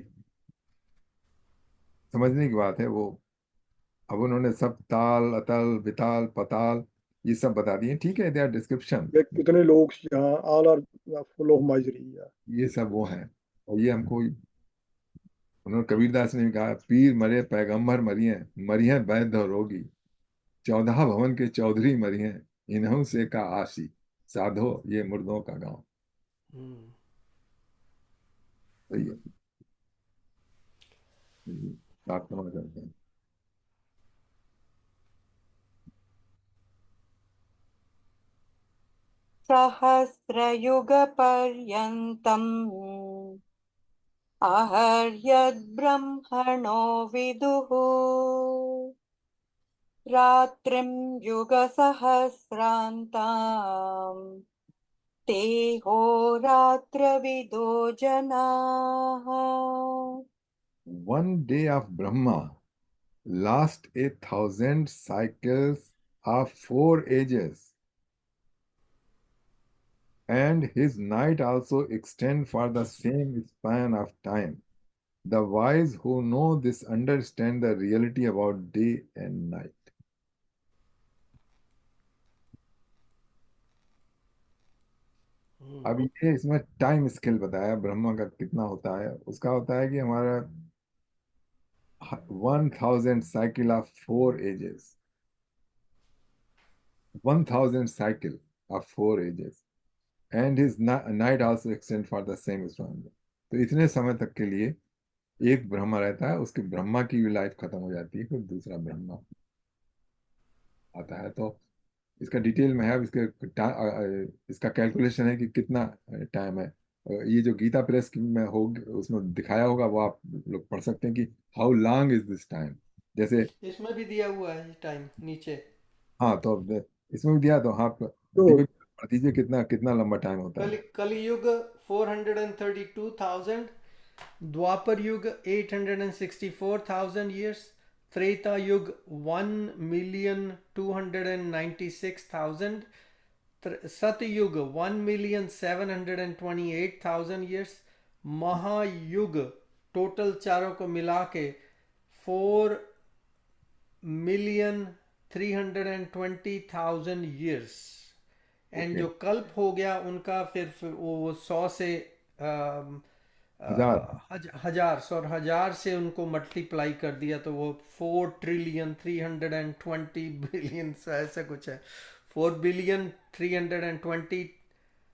समझने की बात है वो। अब उन्होंने सब ताल अतल विताल पताल ये सब बता दिए, ठीक है, दे आर डिस्क्रिप्शन, ये कितने लोग यहाँ all are full of misery है। ये सब वो है। और ये हमको, उन्होंने कबीरदास ने भी कहा, पीर मरे पैगंबर मरिए, मरिए वैद्य और रोगी, 14 भवन के चौधरी मरिए, इन्हों से का आशी, साधो ये मुर्दों का गांव। हम्म। तो ये प्रार्थना करते हैं। सहस्रयुगपर्यन्तम् अहर्यद्ब्रह्मणो विदुः रात्रिं युगसहस्रान्ताम् ते होरात्रविदो जनाः। 1 day of Brahma last 1,000 cycles of 4 ages, and his night also extend for the same span of time. The wise who know this understand the reality about day and night. अब ये इसमें टाइम स्केल बताया ब्रह्मा का कितना होता है। उसका होता है कि हमारा 1,000 cycle of 4 ages, 1,000 cycle of 4 ages, and his night also extend for the same span. तो इतने समय तक के लिए एक ब्रह्मा रहता है, उसकी ब्रह्मा की भी लाइफ खत्म हो जाती है, फिर दूसरा ब्रह्मा आता है। तो इसका डिटेल में है, अब इसका कैलकुलेशन है कि कितना टाइम है। ये जो गीता प्रेस में हो उसमें दिखाया होगा, वो आप लोग पढ़ सकते हैं कि how long is this time. जैसे इसमें भी दिया हुआ है टाइम नीचे। हाँ, तो अब इसमें भी दिया, तो हाँ तो दीपक पढ़ दीजिए कितना कितना लंबा टाइम होता है। कलयुग 432,000, द्वापर युग 864,000 years, त्रेता युग 1,296,000, सतयुग 1,728,000 years, महायुग टोटल चारों को मिला के 4,320,000 years। एंड ओके, जो कल्प हो गया उनका फिर वो 100 से हजार। हजार से उनको मल्टीप्लाई कर दिया तो वो 4,320,000,000,000 ऐसा कुछ है। 4,320,000,000,000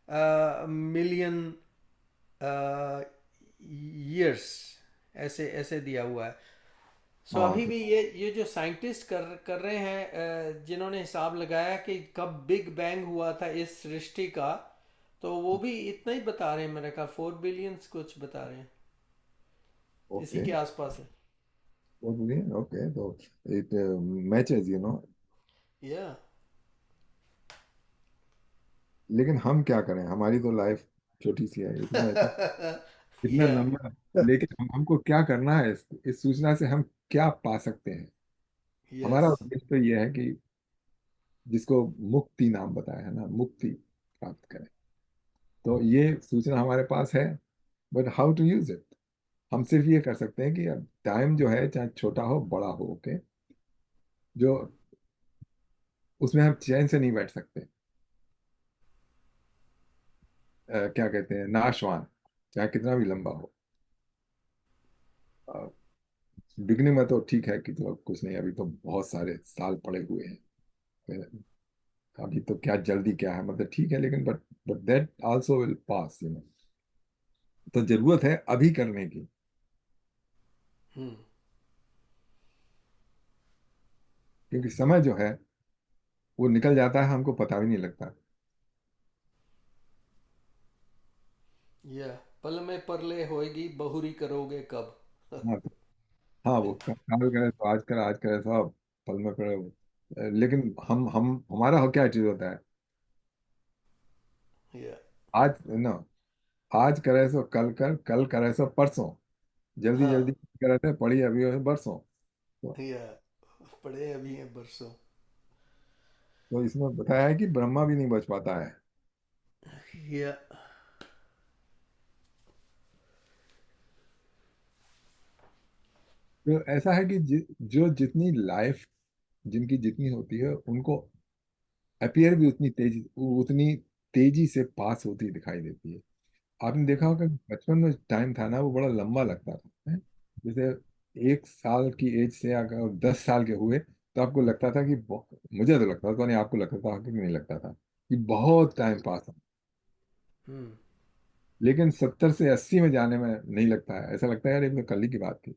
मिलियन ईयर्स, ऐसे ऐसे दिया हुआ है। सो हाँ अभी तो भी ये जो साइंटिस्ट कर कर रहे हैं, जिन्होंने हिसाब लगाया कि कब बिग बैंग हुआ था इस सृष्टि का, तो वो भी इतना ही बता रहे हैं, मेरे ख्याल 4 बिलियंस कुछ बता रहे हैं, इसी ओके, के आसपास है। ओके तो इट मैचेस या लेकिन हम क्या करें, हमारी तो लाइफ छोटी सी है, इतना इतना इतना या लंबा। लेकिन हमको क्या करना है, इस सूचना से हम क्या पा सकते हैं? यस। हमारा उद्देश्य तो यह है कि जिसको मुक्ति नाम बताया है ना, मुक्ति प्राप्त करें। तो ये सूचना हमारे पास है, but how to use it? हम सिर्फ ये कर सकते हैं कि अब टाइम जो है, चाहे छोटा हो बड़ा हो, ओके, जो उसमें हम चैन से नहीं बैठ सकते। क्या कहते हैं, नाशवान, चाहे कितना भी लंबा हो। बिगनिंग में तो ठीक है कि तो कुछ नहीं, अभी तो बहुत सारे साल पड़े हुए हैं। अभी तो क्या जल्दी क्या है, मतलब ठीक है, लेकिन but that also will pass. तो जरूरत है अभी करने की, हम्म। क्योंकि समय जो है वो निकल जाता है, हमको पता भी नहीं लगता। या पल में परले होएगी, बहुरी करोगे कब। हाँ तो, हाँ वो काल करे तो आज करे तो अब, पल में पड़े लेकिन हम हमारा हो क्या चीज होता है, या आज ना, आज करे सो कल कर, कल करे सो परसों, जल्दी जल्दी हाँ। करे थे पड़ी अभी हो बरसों। तो, या पढ़े अभी हैं बरसों। तो इसमें बताया है कि ब्रह्मा भी नहीं बच पाता है। या तो ऐसा है कि जो जितनी लाइफ जिनकी जितनी होती है, उनको अपीयर भी उतनी तेजी से पास होती दिखाई देती है। आपने देखा होगा कि बचपन में टाइम था ना, वो बड़ा लंबा लगता था, है? जैसे 1 साल की एज से अगर 10 साल के हुए तो आपको लगता था कि मुझे तो लगता था, तो नहीं आपको लगता था कि नहीं लगता था कि बहुत टाइम पास है। हम्म। लेकिन 70 से 80 में जाने में नहीं लगता है, ऐसा लगता है यार ये तो कल ही की बात थी।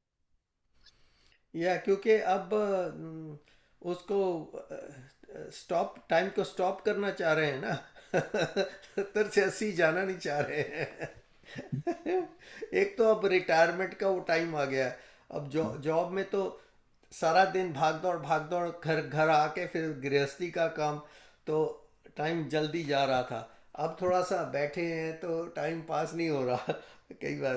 या क्योंकि अब उसको स्टॉप, टाइम को स्टॉप करना चाह रहे हैं ना। 70 से 80 जाना नहीं चाह रहे हैं। एक तो अब रिटायरमेंट का वो टाइम आ गया है। अब जॉब में तो सारा दिन भाग दौड़, घर घर आके फिर गृहस्थी का काम, तो टाइम जल्दी जा रहा था। अब थोड़ा सा बैठे हैं तो टाइम पास नहीं हो रहा कई बार।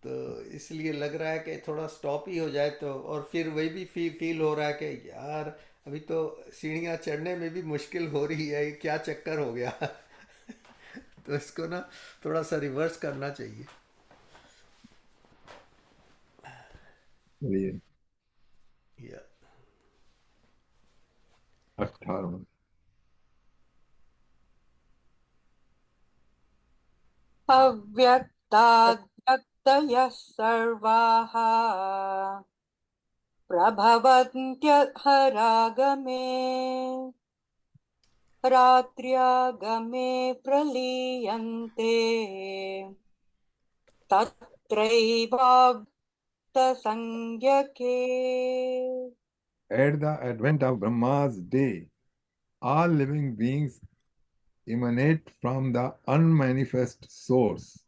तो इसलिए लग रहा है कि थोड़ा स्टॉप ही हो जाए, तो और फिर वही भी फील हो रहा है कि यार अभी तो सीढ़ियाँ चढ़ने में भी मुश्किल हो रही है, ये क्या चक्कर हो गया। तो इसको ना थोड़ा सा रिवर्स करना चाहिए। चलिए, या 18। अव्यक्ताद्व्यक्तयः सर्वाः प्रभवन्त्यहरागमे रात्र्यागमे प्रलीयन्ते तत्रैवाव्यक्तसंज्ञके। At the advent of Brahma's day, all living beings emanate from the unmanifest source,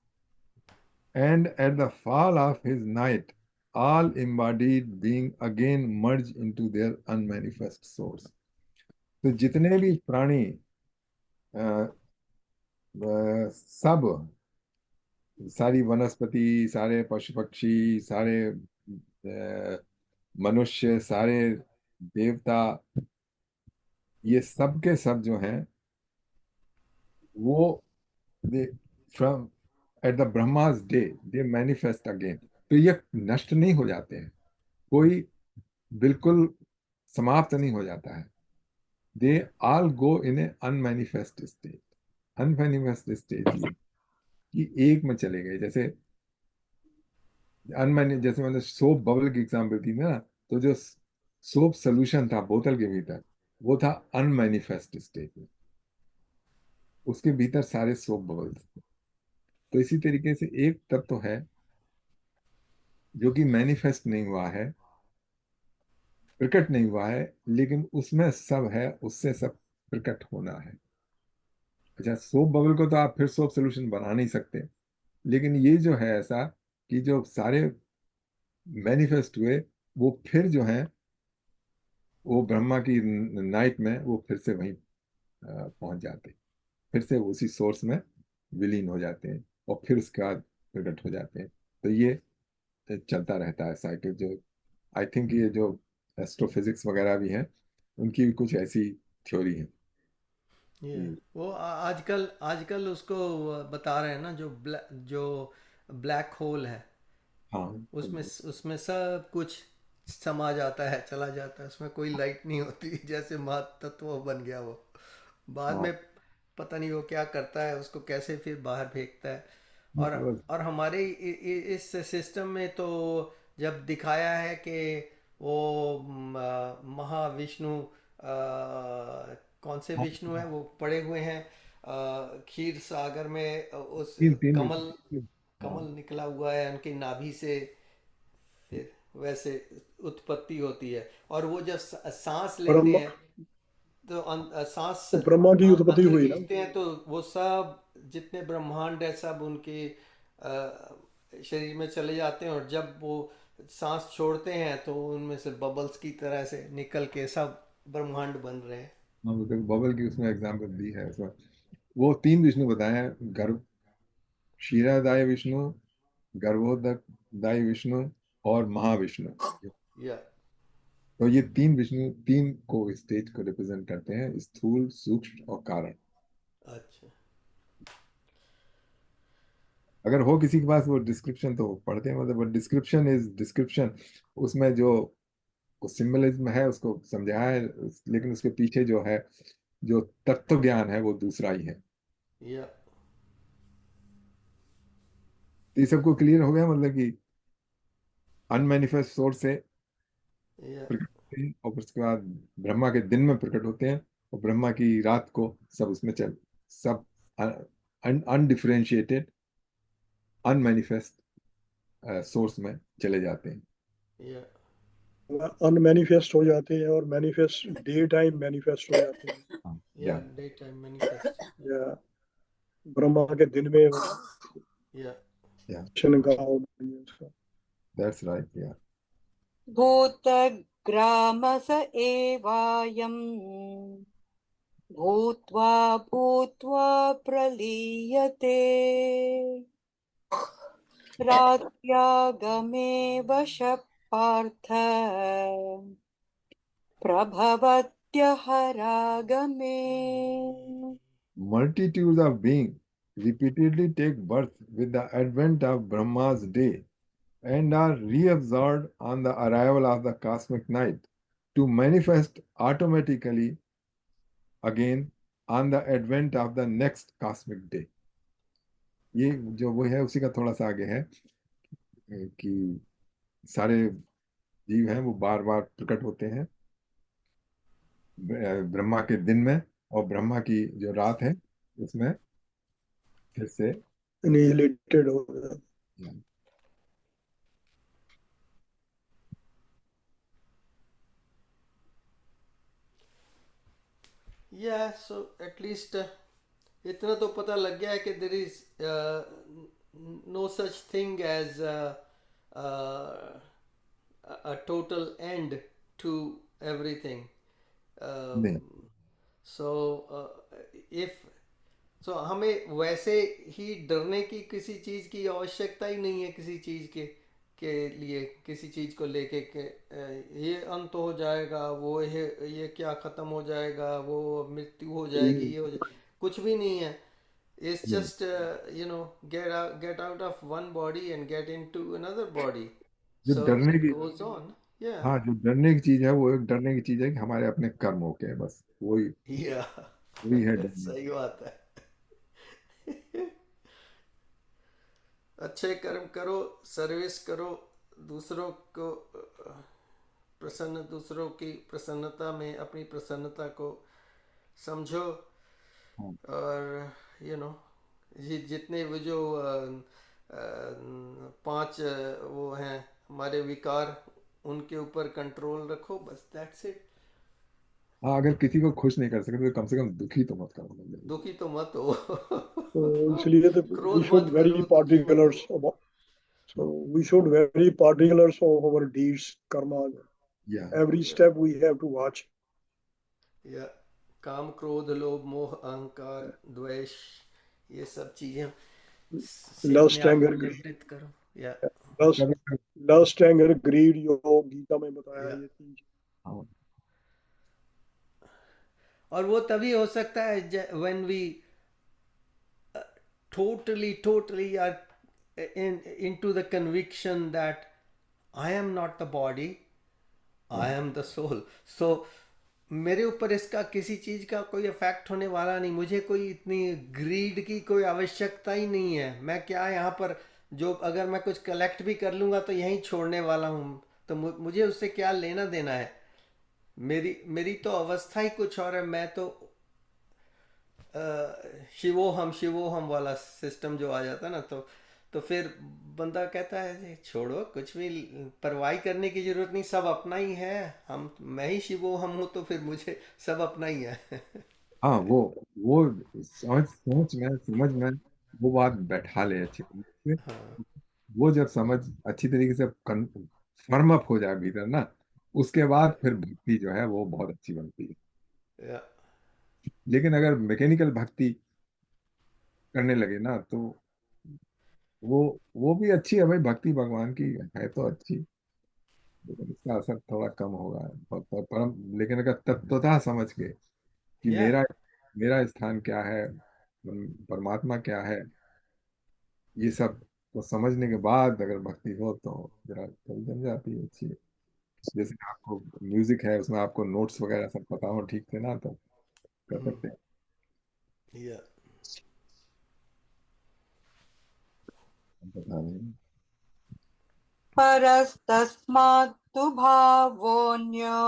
and at the fall of his night, all embodied being again merge into their unmanifest source. तो जितने भी प्राणी, अ, सब, सारी वनस्पति, सारे पशु पक्षी, सारे मनुष्य, सारे देवता, ये सब के सब जो हैं वो, they from at the Brahma's day they manifest again. तो ये नष्ट नहीं हो जाते हैं, कोई बिल्कुल समाप्त नहीं हो जाता है। They all go in A unmanifest state. Unmanifest state ये कि एक में चले गए, जैसे अनमैनि, जैसे मैंने सोप बबल की एग्जांपल दी ना, तो जो सोप सोल्यूशन था बोतल के भीतर, वो था अनमैनिफेस्ट स्टेट में। उसके भीतर सारे सोप बबल्स। तो इसी तरीके से एक तत्व है जो कि मैनिफेस्ट नहीं हुआ है, प्रकट नहीं हुआ है, लेकिन उसमें सब है, उससे सब प्रकट होना है। अच्छा, सोप बबल को तो आप फिर सोप सोल्यूशन बना नहीं सकते, लेकिन ये जो है ऐसा कि जो सारे मैनिफेस्ट हुए वो फिर जो है वो ब्रह्मा की नाइट में वो फिर से वहीं पहुंच जाते हैं, फिर से उसी सोर्स में विलीन हो जाते हैं और फिर उसके बाद प्रकट हो जाते हैं। तो ये चलता रहता है साइकिल। जो आई थिंक ये जो एस्ट्रोफिजिक्स वगैरह भी हैं उनकी भी कुछ ऐसी थ्योरी है ये कि वो आजकल आजकल उसको बता रहे हैं ना, जो ब्लैक होल है, हाँ उसमें उसमें सब कुछ समा जाता है, चला जाता है, उसमें कोई लाइट नहीं होती। जैसे महातत्व बन गया वो, बाद हाँ में पता नहीं वो क्या करता है, उसको कैसे फिर बाहर फेंकता है। और मतलब और हमारे इस सिस्टम में तो जब दिखाया है कि वो महाविष्णु, कौन से हाँ, विष्णु हैं वो पड़े हुए हैं क्षीर सागर में, उस तीन तीन कमल हाँ, कमल निकला हुआ है उनकी नाभि से, फिर वैसे उत्पत्ति होती है। और वो जब सांस लेते ब्रह्मा हैं तो सांस तो ब्रह्मा की उत्पत्ति अंदर हुई ना। खींचते हैं तो वो सब जितने ब्रह्मांड है सब उनके शरीर में चले जाते हैं। और जब वो सांस छोड़ते हैं तो उनमें से बबल्स की तरह से निकल के सब ब्रह्मांड बन रहे हैं। हाँ, वो देखो बबल की उसमें एग्जांपल दी है उसमें। वो तीन विष्णु बताए हैं, गर्भ क्षीरादाय विष्णु, गर्भोदकदायी विष्णु और महाविष्णु। या तो ये तीन विष्णु तीन को स्टेज को रिप्रेजेंट करते हैं, स्थूल सूक्ष्म और कारण। अच्छा। अगर हो किसी के पास वो डिस्क्रिप्शन तो वो पढ़ते हैं, मतलब डिस्क्रिप्शन इज डिस्क्रिप्शन। उसमें जो सिंबलिज्म है उसको समझाया है, लेकिन उसके पीछे जो है जो तत्व ज्ञान है वो दूसरा ही है। या तो ये सबको क्लियर हो गया, मतलब कि अनमैनिफेस्ट सोर्स से या प्रकट होते हैं और उसके बाद ब्रह्मा के दिन में प्रकट होते हैं और ब्रह्मा की रात को सब उसमें चल सब अनडिफरेंशिएटेड अनमैनिफेस्ट सोर्स में चले जाते हैं। या अनमैनिफेस्ट हो जाते हैं और मैनिफेस्ट डे टाइम मैनिफेस्ट हो जाते हैं, हाँ, या या डे टाइम मैनिफेस्ट। या ब्रह्मा के दिन में वो या या दर्शन का उसका। दैट्स राइट या भूतग्रामस एवायम् भूत्वा भूत्वा प्रलीयते रात्र्यागमे वश Partha प्रभवत्यहरागमे। multitudes of beings repeatedly take birth with the advent of Brahma's day and are reabsorbed on the arrival of the cosmic night to manifest automatically again on the advent of the next cosmic day। ये जो वो है उसी का थोड़ा सा आगे है कि सारे जीव हैं वो बार बार प्रकट होते हैं ब्रह्मा के दिन में, और ब्रह्मा की जो रात है उसमें फिर से। एनिहिलेटेड हो गया। या सो एटलीस्ट इतना तो पता लग गया है कि there is no such thing as a total end to everything. नहीं, So if so हमें वैसे ही डरने की किसी चीज़ की आवश्यकता ही नहीं है, किसी चीज़ के लिए, किसी चीज़ को लेके के ये अंत हो जाएगा, वो ये क्या ख़त्म हो जाएगा, वो मृत्यु हो जाएगी, ये हो जाए, कुछ भी नहीं है। It's नहीं, just get out of one body and get into another body. जो So डरने it की, goes on. Yeah. हाँ जो डरने की चीज है वो एक डरने की चीज है कि हमारे अपने कर्म होके हैं, बस वही Yeah. वही है डरने की। सही बात है। अच्छे कर्म करो, सर्विस करो, दूसरों को दूसरों की प्रसन्नता में अपनी प्रसन्नता को समझो, हाँ और ये जितने वो जो पांच वो हैं हमारे विकार, उनके ऊपर कंट्रोल रखो, बस दैट्स इट। हाँ, अगर किसी को खुश नहीं कर सकते तो कम से कम दुखी तो मत करो बंदे दुखी तो मत हो। तो इसलिए तो वी क्रोध शुड मत वेरी करो, दुखी मत particulars हो। about, so we should very particulars of our deeds, karma. या Every या step we have to watch. या काम क्रोध लोभ मोह अहंकार द्वेष, ये सब चीजें से अपने Lust, आप को anger, greed. निवृत्त करो। या Lust, कभी कभी- lust, anger, greed, जो गीता में बताया या है ये तीन। हाँ और वो तभी हो सकता है when we totally are into the conviction that I am not the body, I am the soul. So मेरे ऊपर इसका किसी चीज का कोई इफेक्ट होने वाला नहीं, मुझे कोई इतनी ग्रीड की कोई आवश्यकता ही नहीं है। मैं क्या यहाँ पर जो अगर मैं कुछ कलेक्ट भी कर लूंगा तो यहीं छोड़ने वाला हूँ, तो मुझे उससे क्या लेना देना है। मेरी मेरी तो अवस्था ही कुछ और है। मैं तो शिवोहम वाला सिस्टम जो आ जाता है ना, तो फिर बंदा कहता है "जी, छोड़ो, कुछ भी परवाही करने की जरूरत नहीं, सब अपना ही है। हम मैं ही शिवोहम हूँ, तो फिर मुझे सब अपना ही है।" हाँ, वो समझ में वो बात बैठा ले अच्छी तरीके से। हाँ। वो जब समझ अच्छी तरीके से फर्म अप हो जाए भीतर ना, उसके बाद फिर भक्ति जो है वो बहुत अच्छी बनती है। या लेकिन अगर मैकेनिकल भक्ति करने लगे ना तो वो वो भी अच्छी है भाई, भक्ति भगवान की है तो अच्छी, लेकिन इसका असर थोड़ा कम होगा। परम लेकिन अगर तत्वतः समझ के कि या मेरा मेरा स्थान क्या है, परमात्मा क्या है, ये सब को समझने के बाद अगर भक्ति हो तो जरा चल जम जाती है अच्छी। जैसे आपको म्यूजिक है, उसमें आपको नोट्स वगैरह सब पता हो ठीक से ना, तो कर सकते हैं। या पता नहीं। परस्तस्मात्तु भावोऽन्यो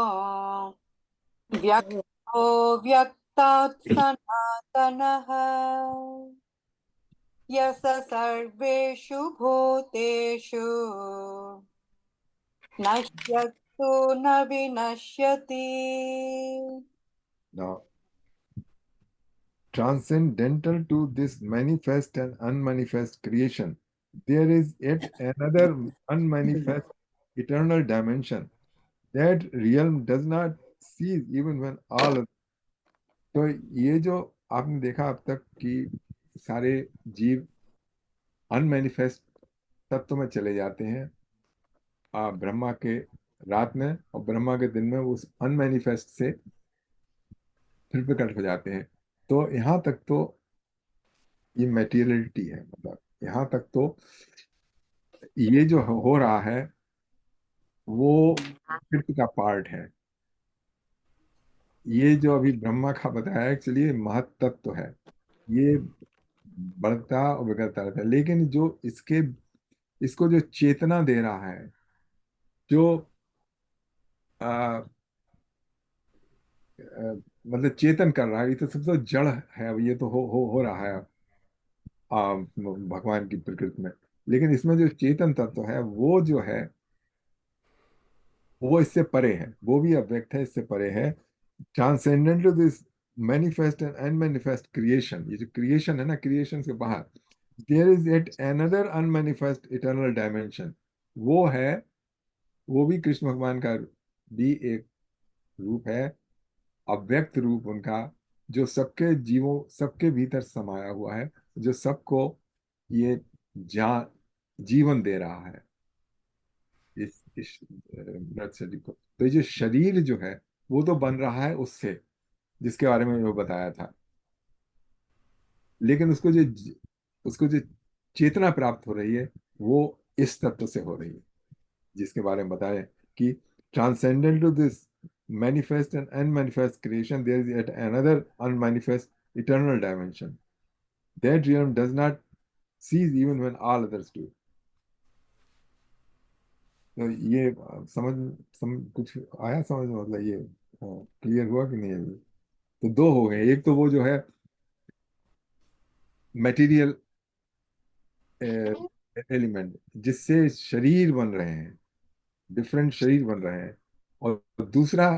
व्यक्तो व्यक्तात् सनातनः य स सर्वेषु भूतेषु नश्यत्तु न विनश्यति। Now, transcendental to this manifest and unmanifest creation, there is yet another unmanifest eternal dimension. That realm does not cease even when all. तो ये जो आपने देखा अब तक कि सारे जीव अनमैनिफेस्ट तत्व में चले जाते हैं, ब्रह्मा के रात में और ब्रह्मा के दिन में वो उस अनमैनिफेस्ट से फिर प्रकट हो जाते हैं। तो यहाँ तक तो ये मेटीरियलिटी है, मतलब यहाँ तक तो ये जो हो रहा है वो प्रकृति का पार्ट है। ये जो अभी ब्रह्मा का बताया एक्चुअली महत्तत्व है। ये बढ़ता और बिगड़ता रहता है, लेकिन जो इसको जो चेतना दे रहा है, जो आ, मतलब चेतन कर रहा है, ये तो सबसे जड़ है। अब ये तो हो रहा है भगवान की प्रकृति में। लेकिन इसमें जो चेतन तत्व है वो जो है वो इससे परे है, वो भी अव्यक्त है, इससे परे है। Transcendent to this manifest and unmanifest creation, ये जो क्रिएशन है ना, क्रिएशन के बाहर there is at another unmanifest eternal dimension. वो है, वो भी कृष्ण भगवान का भी एक रूप है, अव्यक्त रूप उनका, जो सबके जीवों सबके भीतर समाया हुआ है, जो सबको ये जा जीवन दे रहा है, इस मृत शरीर को। तो ये जो शरीर जो है वो तो बन रहा है उससे, जिसके बारे में वो बताया था। लेकिन उसको जो चेतना प्राप्त हो रही है वो इस तत्व से हो रही है, जिसके बारे में बताया कि transcendent to this manifest and unmanifest creation, there is yet another unmanifest eternal dimension. That realm does not cease even when all others do. तो ये कुछ आया समझ में, मतलब ये क्लियर हुआ कि नहीं अभी? तो दो हो गए, एक तो वो जो है मटेरियल एलिमेंट जिससे शरीर बन रहे हैं, डिफरेंट शरीर बन रहे हैं। और दूसरा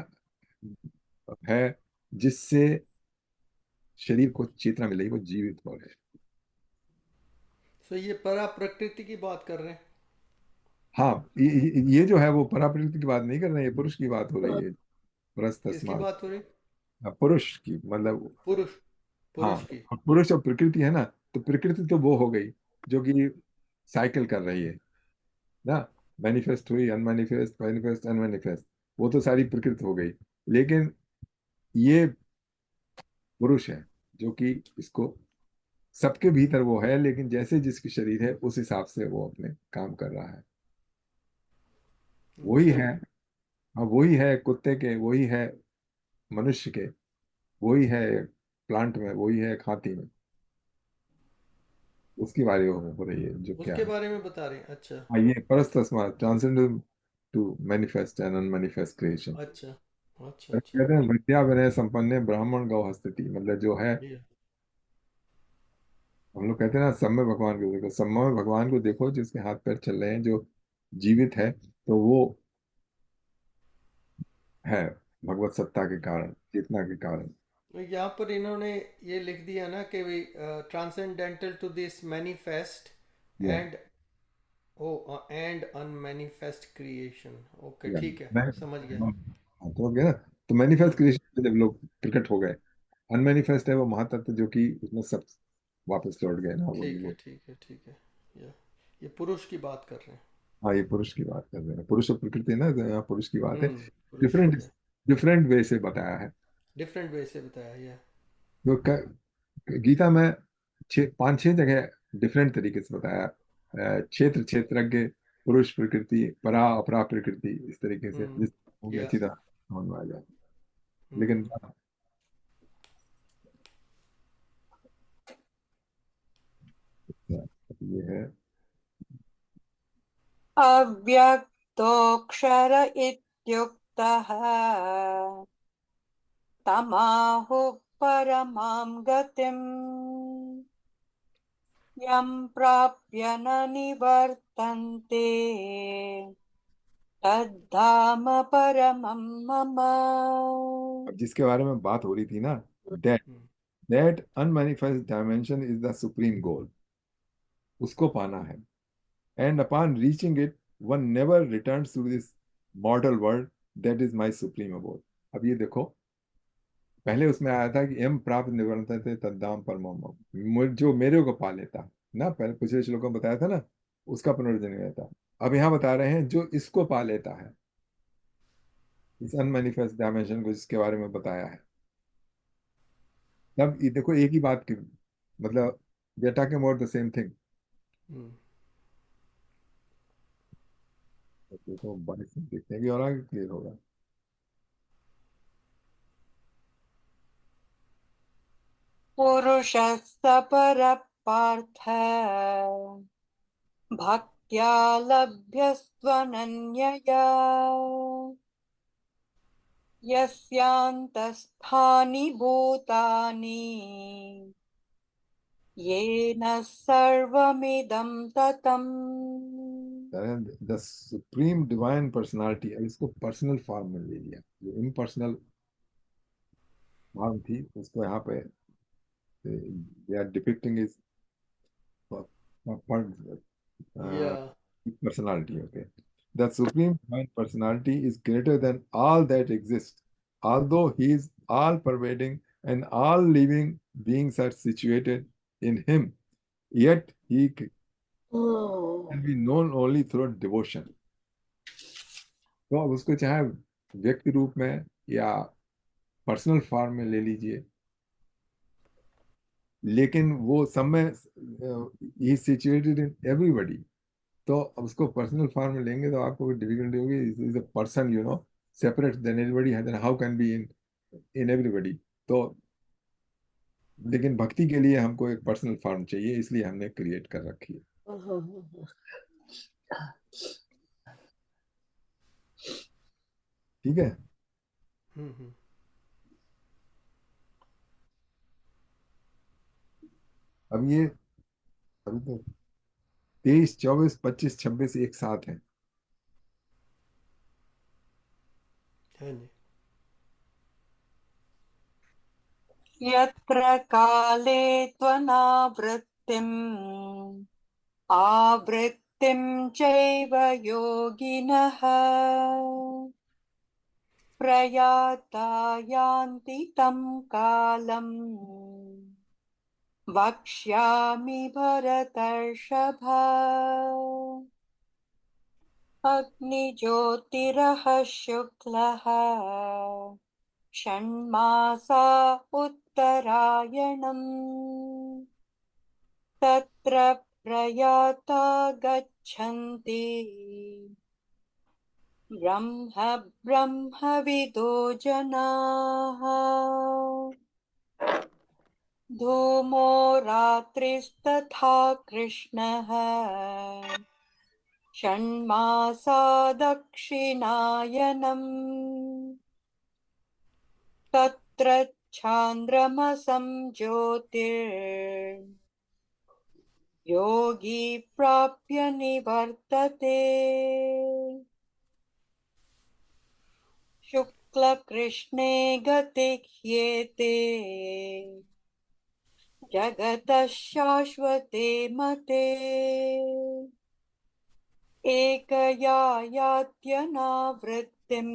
है जिससे शरीर को चेतना मिल रही, वो जीवित हो रहे हैं। सो ये परा प्रकृति की बात कर रहे हैं। हाँ, ये जो है वो पराप्रकृति की बात नहीं कर रहे हैं, ये पुरुष की बात हो रही है। किसकी परस्तस्मात्। बात हो रही? पुरुष की मतलब। पुरुष, हाँ, पुरुष की। और पुरुष और प्रकृति है ना, तो प्रकृति तो वो हो गई जो कि साइकिल कर रही है ना। मैनिफेस्ट हुई, अनमैनिफेस्ट, मैनिफेस्ट, अनमैनिफेस्ट, वो तो सारी प्रकृति हो गई। लेकिन ये पुरुष है जो कि इसको, सबके भीतर वो है, लेकिन जैसे जिसकी शरीर है उस हिसाब से वो अपने काम कर रहा है। वही अच्छा। है। हाँ, वही है कुत्ते के, वही है मनुष्य के, वही है प्लांट में, वही है हाथी में। उसकी बारे में हो रही है जो क्या उसके है। बारे में बता रहे हैं, अच्छा। हाँ, ये परस्तस्मा transcendent to manifest and unmanifest creation. अच्छा, अच्छा, अच्छा। कहते हैं विद्या विनय संपन्न ब्राह्मण गौ हस्तिति, मतलब जो है, ये हम लोग कहते हैं ना, सब में भगवान को देखो, सब में भगवान को देखो, जिसके हाथ पैर चल रहे हैं, जो जीवित है, तो वो है भगवत सत्ता के कारण, चेतना के कारण। यहाँ पर इन्होंने ये लिख दिया ना कि we transcendental to this manifest या and O and unmanifest creation. Okay, या ठीक है, मैं, समझ गया। हाँ, तो हो गया ना। तो मैनिफेस्ट हम्म। क्रिएशन जब लोग प्रकट हो गए, अनमैनिफेस्ट है वो महातत्व जो कि उसमें सब वापस लौट गए ना, वही ठीक है, वो। ठीक है, ठीक है। ये पुरुष की बात कर रहे हैं। हाँ, ये पुरुष की बात कर रहे हैं, पुरुष और प्रकृति ना, तो यहाँ पुरुष की बात है। पुरुष डिफरेंट, की है। डिफरेंट वे से बताया है। डिफरेंट वे से बताया ये। तो गीता में पांच छह जगह डिफरेंट तरीके से बताया। क्षेत्र क्षेत्रज्ञ, पुरुष प्रकृति, परा अपरा प्रकृति, इस तरीके से, हम्म। जिस होंगे या। अच्छी तरह समझ में आ जाए। लेकिन हम्म। ये है। अव्यक्तोऽक्षर इत्युक्तः तमाहुः परमां गतिम् यं प्राप्य न निवर्तन्ते तद्धाम परमं मम। अब जिसके बारे में बात हो रही थी ना, that hmm. That unmanifest dimension is the supreme goal, उसको पाना है। And upon reaching it, one never returns to this model world, that is my supreme abode. अब ये देखो, पहले उसमें आया था कि एम प्राप्त निवर्तते तद्धाम परमम, जो मेरे को पा लेता ना, पहले पिछले श्लोकों में बताया था ना, उसका पुनर्जन्म रहता। अब यहाँ बता रहे हैं जो इसको पा लेता है, इस अनमैनिफेस्ट डायमेंशन को जिसके बारे में बताया है। तब ये देखो, एक ही बात की मतलब, we are talking about the same thing. Hmm. देखो 22 में देखते हैं कि और आगे क्लियर होगा। पुरुषः स परः पार्थ भक्त्या लभ्यस्त्वनन्यया यस्यान्तस्थानि भूतानि येन सर्वमिदं ततम्। द सुप्रीम डिवाइन पर्सनालिटी, अब इसको पर्सनल फॉर्म में ले लिया, जो इम्पर्सनल फॉर्म थी उसको यहाँ पे दे आर डिपिक्टिंग इज या। personality. Okay, the supreme divine personality is greater than all that exists, although he is all pervading and all living beings are situated in him, yet he can be known only through devotion. तो अब उसको चाहे व्यक्ति रूप में या personal form में ले लीजिए, लेकिन वो सब में ही सिचुएटेड इन एवरीबॉडी। तो अब उसको पर्सनल फॉर्म में लेंगे तो आपको डिफिकल्टी होगी। Is a person, separate then everybody है, then how can be in in everybody. तो लेकिन भक्ति के लिए हमको एक पर्सनल फॉर्म चाहिए, इसलिए हमने क्रिएट कर रखी है। ठीक है। अब ये अभी तो 23, 24, 25, 26 एक साथ है। हाँ जी। यत्र काले त्वनावृत्तिम् आवृत्तिं चैव योगिनः प्रयाता यान्ति तं कालम् वक्ष्यामि भरतर्षभ। अग्निज्योतिरः शुक्लः षण्मासा उत्तरायणम् तत्र प्रयाता गच्छन्ति ब्रह्म ब्रह्मविदो जनाः। धूमो रात्रिस्तथा कृष्णः षण्मासा दक्षिणायनम् तत्र चान्द्रमसं ज्योतिर्योगी प्राप्य निवर्तते। शुक्लकृष्णे गते ह्येते जगतः शाश्वते मते एकया यात्यनावृत्तिम्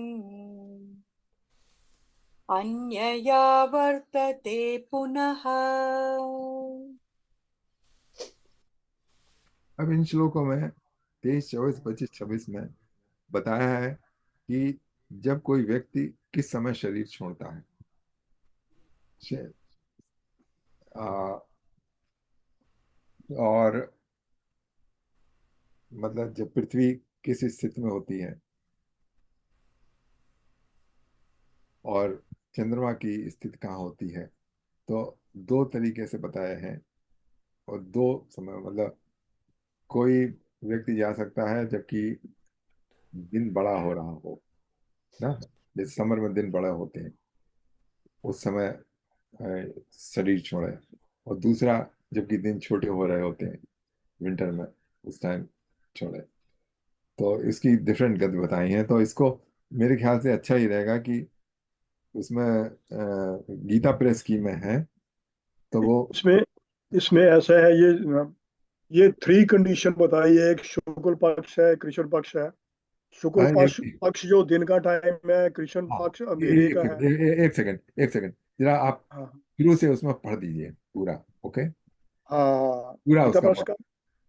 अन्यया वर्तते पुनः। अब इन श्लोकों में 23, 24, 25, 26 में बताया है कि जब कोई व्यक्ति किस समय शरीर छोड़ता है। शे- आ, और मतलब जब पृथ्वी किस स्थिति में होती है और चंद्रमा की स्थिति कहाँ होती है, तो दो तरीके से बताए हैं। और दो समय मतलब कोई व्यक्ति जा सकता है जबकि दिन बड़ा हो रहा हो ना, जैसे समर में दिन बड़ा होते हैं उस समय शरीर छोड़े। और दूसरा जबकि दिन छोटे हो रहे होते हैं विंटर में, उस टाइम छोड़े। तो इसकी डिफरेंट गति बताई है, तो इसको मेरे ख्याल से अच्छा ही रहेगा कि उसमें गीता प्रेस की में है तो वो। इसमें इसमें ऐसा है, ये थ्री कंडीशन बताई है। एक शुक्ल पक्ष है, कृष्ण पक्ष है। शुक्ल हाँ, पक्ष पक्ष जो दिन का टाइम है, कृष्ण हाँ, पक्ष अंधेरे एक का सेकंड, है। एक सेकंड, एक सेकंड, जरा आप हाँ शुरू से उसमें पढ़ दीजिए पूरा। ओके, हाँ, पूरा गीता उसका प्रेस पढ़। का।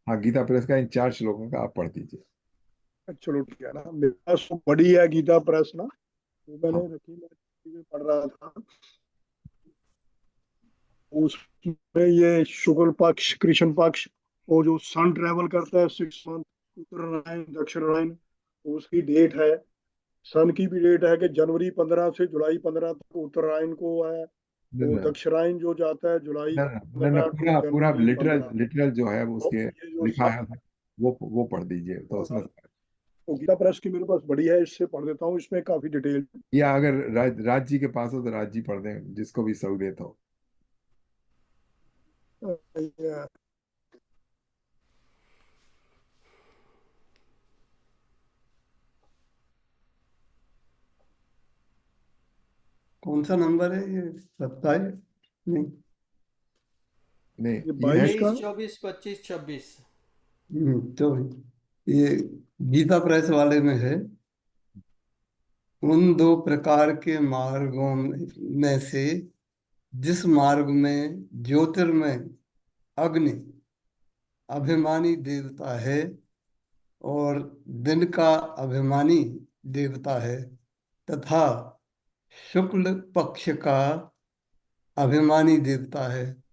हाँ, गीता प्रेस का इन 4 श्लोकों का आप पढ़ दीजिए। चलो ठीक है ना, मेरे पास वो बड़ी है गीता प्रेस ना, वो मैंने हाँ, रखी, मैं टीवी में पढ़ रहा था। उसमें ये शुक्ल पक्ष, कृष्ण पक्ष, वो जो सन ट्रेवल करता है 6 मंथ, उत्तरायण दक्षिणायन, उसकी डेट है। सन की भी डेट है कि जनवरी 15 से जुलाई 15 तक उत्तरायण को है। न वो न दक्षिणायन जो जाता है जुलाई न न 15 टू पूरा पूरा जनवरी लिटरल 15। लिटरल जो है वो तो उसके ये जो लिखा है, वो पढ़ दीजिए तो उसमें। वो गीता प्रेस की मेरे पास बड़ी है, इससे पढ़ देता हूँ, इसमें काफी डिटेल। या अगर राज जी के पास हो तो राज जी पढ़ दें, जिसको भी सहूलियत हो। कौन सा नंबर है ये? 27? नहीं। नहीं, ये ये है 22 का। 23, 24, 25, 26। तो ये गीता प्रेस वाले में है। उन दो प्रकार के मार्गों में से जिस मार्ग में ज्योतिर्मय अग्नि अभिमानी देवता है और दिन का अभिमानी देवता है, तथा शुक्ल पक्ष का अभिमानी देवता है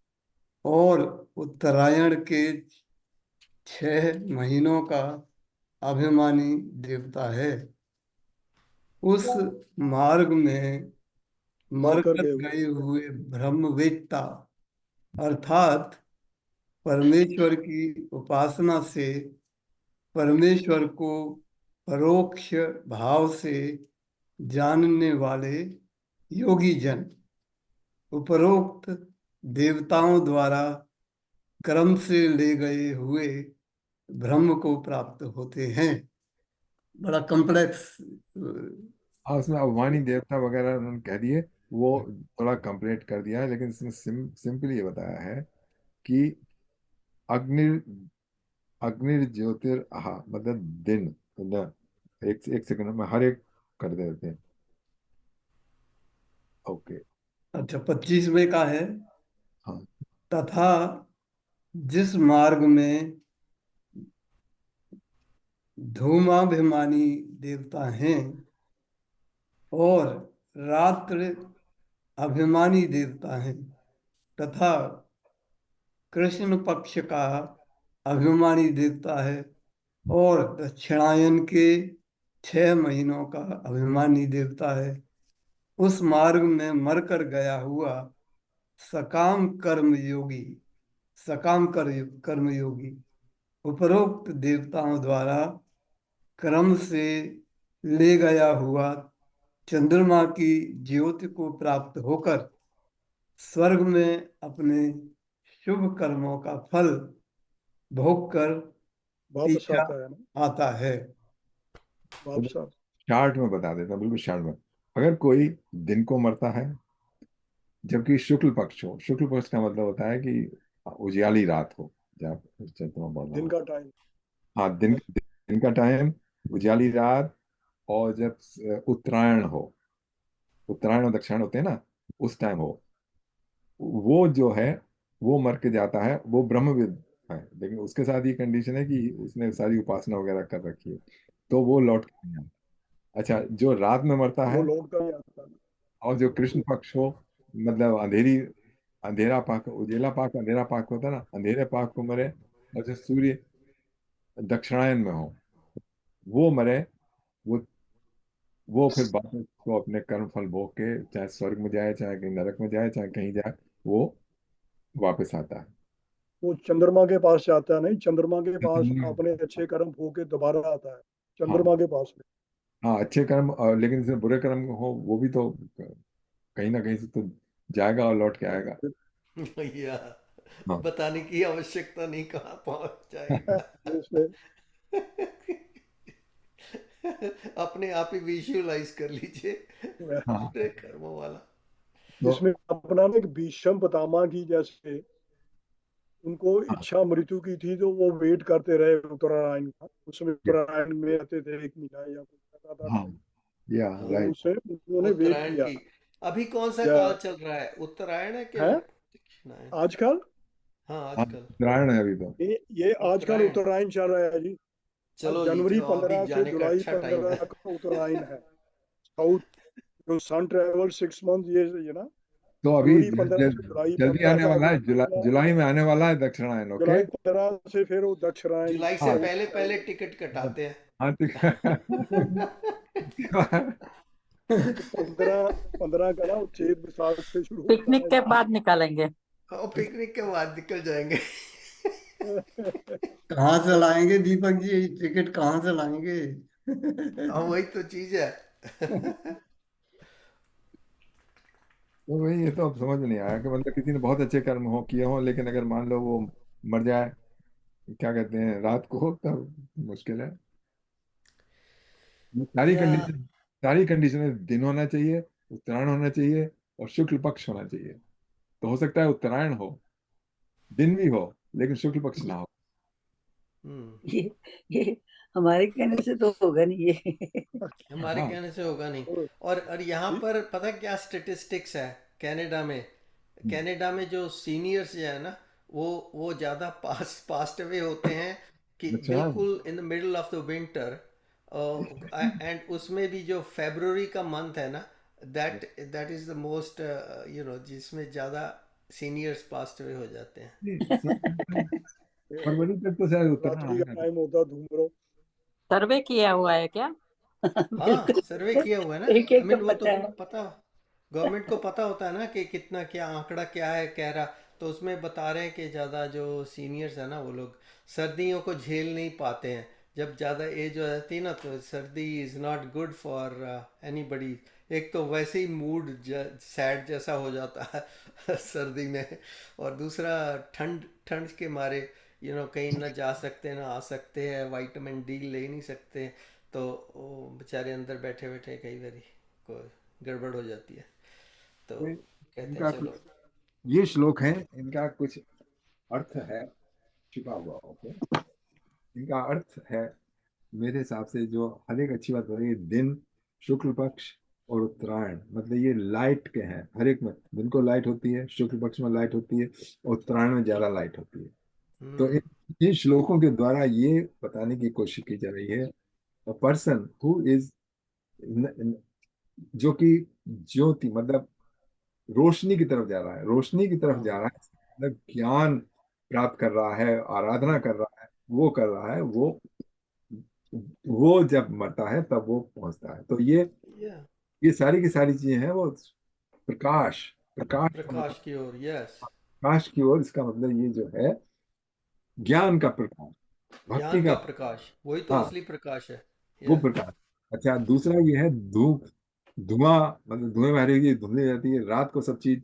और उत्तरायण के 6 महीनों का अभिमानी देवता है, उस मार्ग में मरकर मरकर गए हुए। गए हुए ब्रह्मवेत्ता अर्थात परमेश्वर की उपासना से परमेश्वर को परोक्ष भाव से जानने वाले योगी जन उपरोक्त देवताओं द्वारा क्रम से ले गए हुए ब्रह्म को प्राप्त होते हैं। बड़ा कॉम्प्लेक्स। हाँ, उसमें अभिमानी देवता वगैरह उन्होंने कह दिए, वो थोड़ा कंप्लीट कर दिया है, लेकिन इसमें सिंपली ये बताया है कि अग्नि अग्नि ज्योतिर आहा, मतलब दिन, न, एक एक सेकंड में हर एक कर देते हैं। ओके। अच्छा, 25वें का है। हाँ। तथा जिस मार्ग में धूमाभिमानी देवता हैं और रात्रि अभिमानी देवता हैं, तथा कृष्ण पक्ष का अभिमानी देवता है और दक्षिणायन के 6 महीनों का अभिमानी देवता है, उस मार्ग में मरकर गया हुआ सकाम कर्मयोगी कर्मयोगी उपरोक्त देवताओं द्वारा क्रम से ले गया हुआ चंद्रमा की ज्योति को प्राप्त होकर स्वर्ग में अपने शुभ कर्मों का फल भोग कर वापस पीछा आता है ना, आता है। वापस आता शार्ट में बता देता हूँ, बिल्कुल शार्ट में। अगर कोई दिन को मरता है, जबकि शुक्ल पक्ष हो, शुक्ल पक्ष का मतलब होता है कि उजियाली रात हो, जब चंद्रमा बढ़ रहा दिन हो। का टाइम। हाँ, दिन दिन का टाइम, उजियाली रात, और जब उत्तरायण हो, उत्तरायण और दक्षिणायन होते हैं ना, उस टाइम हो, वो जो है वो मर के जाता है, वो ब्रह्मविद है, लेकिन उसके साथ ये कंडीशन है कि उसने सारी उपासना वगैरह कर रखी है, तो वो लौट के नहीं आता। अच्छा, जो रात में मरता वो है लौट कर नहीं आता। और जो कृष्ण पक्ष हो, मतलब अंधेरी, अंधेरा पाक, उजेला पाक, अंधेरा पाक होता है ना, अंधेरे पाक को मरे, और जो सूर्य दक्षिणायन में हो, वो मरे, वो वो फिर वापस को अपने कर्म फल भोग के, चाहे स्वर्ग में जाए, चाहे कहीं नरक में जाए, चाहे कहीं जाए, वो वापस आता है। वो चंद्रमा के पास जाता है, नहीं, चंद्रमा के पास चंद्रमा- अपने अच्छे कर्म हो के दोबारा आता है हाँ। चंद्रमा के पास में। हाँ, अच्छे कर्म, और लेकिन इसमें बुरे कर्म हो, वो भी तो कहीं ना कहीं से तो जाएगा और लौट के आएगा। भैया, हाँ। बताने की आवश्यकता नहीं, कहाँ पहुंच जाएगा। इसमें अपने आप ही विजुअलाइज कर लीजिए हाँ। बुरे कर्मों वाला। तो इसमें अपना ना एक भीष्म पितामह की जैसे उनको हाँ। इच्छा मृत्यु की थी, तो वो वेट करते रहे उत्तरायण का। उसमें उत्तरायण में आते थे, 1 महीना या कुछ ऐसा था हाँ। टाइम। या तो राइट। उसे उन्होंने वेट उत्तरायण किया। की अभी कौन सा या काल चल रहा है? उत्तरायण है क्या है दक्षिणायन? आजकल, हाँ, हाँ, आजकल उत्तरायण है अभी तो। ये आजकल उत्तरायण। उत्तरायण चल रहा है जी। आज चलो जी, जनवरी चलो अभी 15 से जाने का जुलाई अच्छा टाइम 15 है। का उत्तरायण है। साउथ जो सन ट्रेवल 6 मंथ, ये ना तो अभी जनवरी 15 से जुलाई जल्दी 15 आने तक वाला है, उत्तरायण है। जुलाई में आने वाला है दक्षिणायन। ओके। जुलाई 15 से फिर वो दक्षिणायन जुलाई से हाँ। पहले साउथ। पहले टिकट कटाते हैं। हाँ, तो 15 का ना, वो चेत वैसाख से शुरू होता पिकनिक है के ना। बाद निकालेंगे। और पिकनिक के बाद निकल जाएंगे। कहाँ से लाएंगे दीपक जी, टिकट कहाँ से लाएंगे? हाँ, वही तो चीज है। तो वही, ये तो अब समझ में नहीं आया कि मतलब किसी ने बहुत अच्छे कर्म हो किए हो, लेकिन अगर मान लो वो मर जाए, क्या कहते हैं, रात को, तब मुश्किल है। सारी या कंडीशन, सारी कंडीशन में दिन होना चाहिए, उत्तरायण होना चाहिए, और शुक्ल पक्ष होना चाहिए। तो हो सकता है उत्तरायण हो, दिन भी हो, लेकिन शुक्ल पक्ष ना हो। हम्म, ये ये हमारे कहने से तो होगा नहीं ये। हमारे हाँ। कहने से होगा नहीं। और और यहाँ पर पता क्या स्टेटिस्टिक्स है कनाडा में? कनाडा में जो सीनियर्स जो है ना, वो ज़्यादा पास्ट अवे होते हैं कि अच्छा। बिल्कुल in the middle of the winter. And उसमें भी जो फेब्रुवरी का मंथ है ना, that that is the most जिसमें ज़्यादा सीनियर्स पास्ट अवे हो जाते हैं। फरवरी तक तो शायद उत्तरायण शिवरात्रि का आएगा। टाइम होता धूमरो। सर्वे किया हुआ है क्या? हाँ, बिल्कुल। सर्वे किया हुआ है ना। एक आई एक को मीन वो तो पता है। पता, गवर्नमेंट को पता होता है ना कि कितना क्या आंकड़ा क्या है कह रहा। तो उसमें बता रहे हैं कि ज़्यादा जो सीनियर्स है ना, वो लोग सर्दियों को झेल नहीं पाते हैं, जब ज़्यादा एज हो जाती है ना तो सर्दी is not good for anybody. एक तो वैसे ही मूड सैड जैसा हो जाता है सर्दी में, और दूसरा ठंड ठंड के मारे कहीं ना जा सकते ना आ सकते हैं, विटामिन डी ले नहीं सकते, तो वो बेचारे अंदर बैठे बैठे कई बारी को गड़बड़ हो जाती है, तो तो कहते हैं इनका कुछ चलो। ये श्लोक है, इनका कुछ अर्थ है छिपा हुआ। ओके, इनका अर्थ है मेरे हिसाब से, जो हर एक अच्छी बात हो रही है, दिन, शुक्ल पक्ष और उत्तरायण, मतलब ये लाइट के हैं। हर एक में दिन को लाइट होती है, शुक्ल पक्ष में लाइट होती है, और उत्तरायण में ज्यादा लाइट होती है। तो हम्म। इन श्लोकों के द्वारा ये बताने की कोशिश की जा रही है, अ पर्सन हु इज, जो कि ज्योति मतलब रोशनी की तरफ जा रहा है, रोशनी की तरफ जा हाँ। रहा है, मतलब ज्ञान प्राप्त कर रहा है, आराधना कर रहा है, वो कर रहा है, वो जब मरता है तब वो पहुंचता है। तो या ये सारी की सारी चीजें हैं, वो प्रकाश, प्रकाश का मतलब, प्रकाश की ओर, यस। प्रकाश की ओर। इसका मतलब ये जो है ज्ञान का प्रकाश, भक्ति ज्ञान का, का प्रकाश, वही तो हाँ, असली प्रकाश है। वो या प्रकाश। अच्छा, दूसरा ये है धूप, धुआं, मतलब धुएं में हरी हुई धुंधली जाती है रात को, सब चीज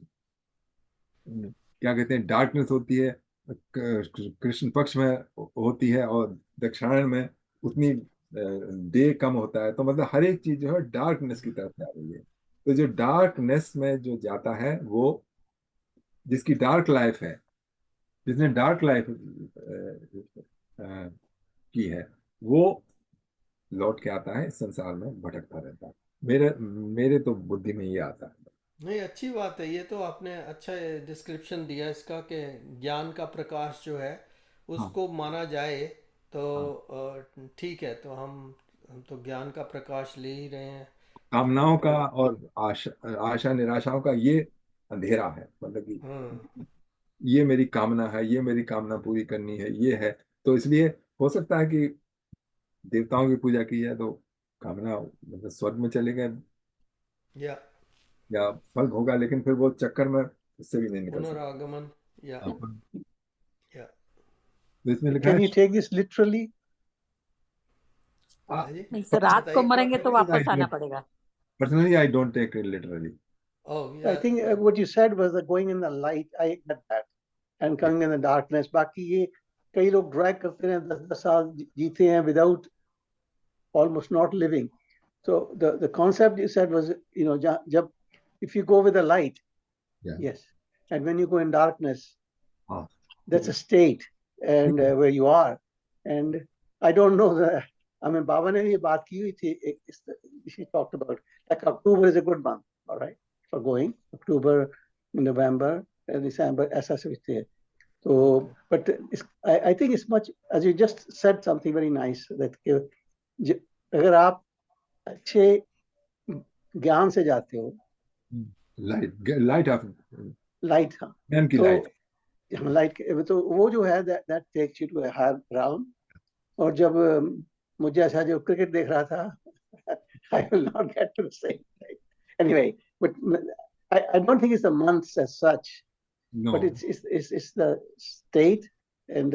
क्या कहते हैं, डार्कनेस होती है, कृष्ण पक्ष में होती है, और दक्षिणायन में उतनी डे कम होता है। तो मतलब हर एक चीज जो है डार्कनेस की तरफ जा रही है। तो जो डार्कनेस में जो जाता है, वो जिसकी डार्क लाइफ है, जिसने डार्क लाइफ की है, वो लौट के आता है, इस संसार में भटकता रहता है। मेरे मेरे तो बुद्धि में ये आता है। नहीं, अच्छी बात है, ये तो आपने अच्छा डिस्क्रिप्शन दिया इसका कि ज्ञान का प्रकाश जो है हाँ, उसको माना जाए, तो हाँ। ठीक है, तो हम तो ज्ञान का प्रकाश ले ही रहे हैं। कामनाओं का तो और आशा निराशाओं का ये अंधेरा है, मतलब हाँ, कि ये मेरी कामना है, ये मेरी कामना पूरी करनी है, ये है। तो इसलिए हो सकता है कि देवताओं की पूजा की जाए तो कामना, मतलब स्वर्ग में चले गए या या फल भोगा, लेकिन फिर वो चक्कर में उससे भी नहीं निकल सकते। पुनरागमन, या हाँ, या तो इसमें लिखा Can है you take this literally? हाँ जी, नहीं, तो रात को बताइए मरेंगे तो वापस आना पर्सनली पड़ेगा। I don't take it literally. Oh I या think what you said was that going in the light. I get that, and coming in the darkness. बाकी ये कई लोग drag करते हैं 10 साल जीते हैं without almost not living. So the concept you said was, जब if you go with the light, yes, and when you go in darkness, हाँ, that's a state, and where you are. And I don't know the, I mean, Baba ने ये बात की हुई थी, she talked about like October is a good month, all right, for going. October, November, December, ऐसा सोचते हैं. So, okay, but I think it's much, as you just said something very nice, that अगर आप अच्छे ज्ञान से जाते हो, लाइट, लाइट ऑफ लाइट, हाँ, ज्ञान की तो लाइट। लाइट, तो वो जो है that takes you to a higher realm. और जब मुझे ऐसा जो क्रिकेट देख रहा था, I will not get to the same thing. Anyway, but I don't think it's the months as such, no, but it's the state. And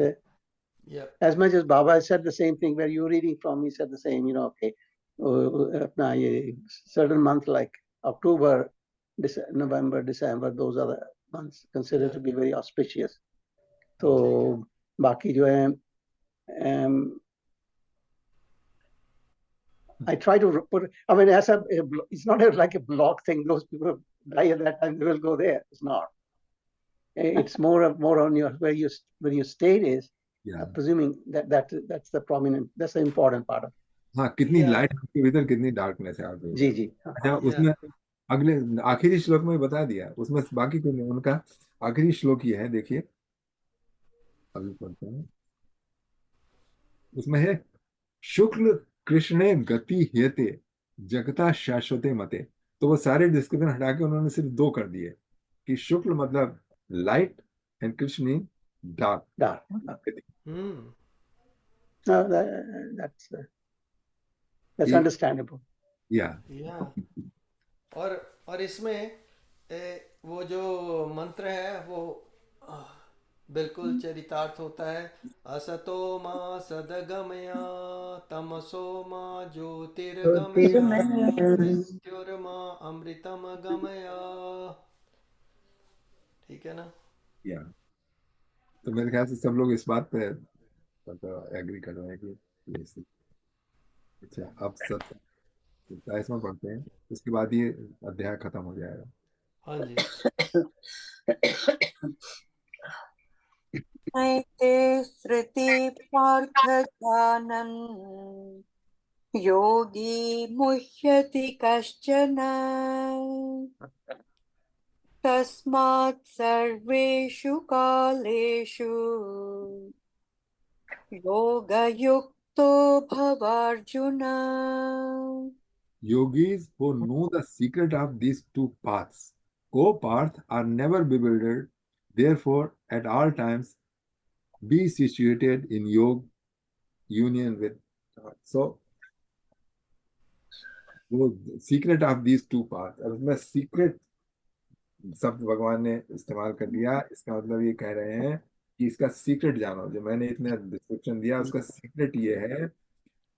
या as much as Baba said the same thing, where you're reading from, he said the same, okay, अपना ये certain month like October, November, December, those are the months considered to be very auspicious. तो बाकी जो है, I try to put, I mean, it's not like a block thing. Those people die at that time, they will go there. It's not. It's more on where your state is, presuming that's the prominent, that's the important part of it. हाँ, कितनी या light आपके भीतर, कितनी darkness है आपके जी भीतर। जी, हाँ. अच्छा, या उसमें अगले आखिरी श्लोक में बता दिया, उसमें बाकी कोई नहीं। उनका आखिरी श्लोक ये है, देखिए, अभी पढ़ते हैं। उसमें है, शुक्ल कृष्णे गति हेते जगता शाश्वते मते। तो वो सारे डिस्क्रिप्शन हटा के उन्होंने सिर्फ दो कर दिए, कि शुक्ल मतलब light, and Krishna dark. Dark. Hmm, No, that's understandable. या या और इसमें वो जो मंत्र है वो बिल्कुल चरितार्थ होता है। असतो माँ सदगमया, तमसो माँ फिर ज्योतिर्गमया, मैं मृत्युर्मा अमृतम गमया। ठीक है ना? या तो मेरे ख्याल से सब लोग इस बात पे मतलब एग्री कर रहे हैं कि ये अच्छा, अब 27वां पढ़ते हैं, उसके बाद ये अध्याय खत्म हो जाएगा। हाँ जी। नैते श्रुति पार्थ जानन् योगी मुह्यति कश्चन तस्मात् सर्वेषु कालेषु योगयुक्तो भवार्जुन। Yogis who know the secret of these two paths, O Parth, are never bewildered. Therefore, at all times, be situated in yoga union with God. So, वो secret of these two path, अब इसमें secret शब्द भगवान ने इस्तेमाल कर लिया। इसका मतलब ये कह रहे हैं कि इसका सीक्रेट जानो। जो मैंने इतना डिस्क्रिप्शन दिया उसका सीक्रेट ये है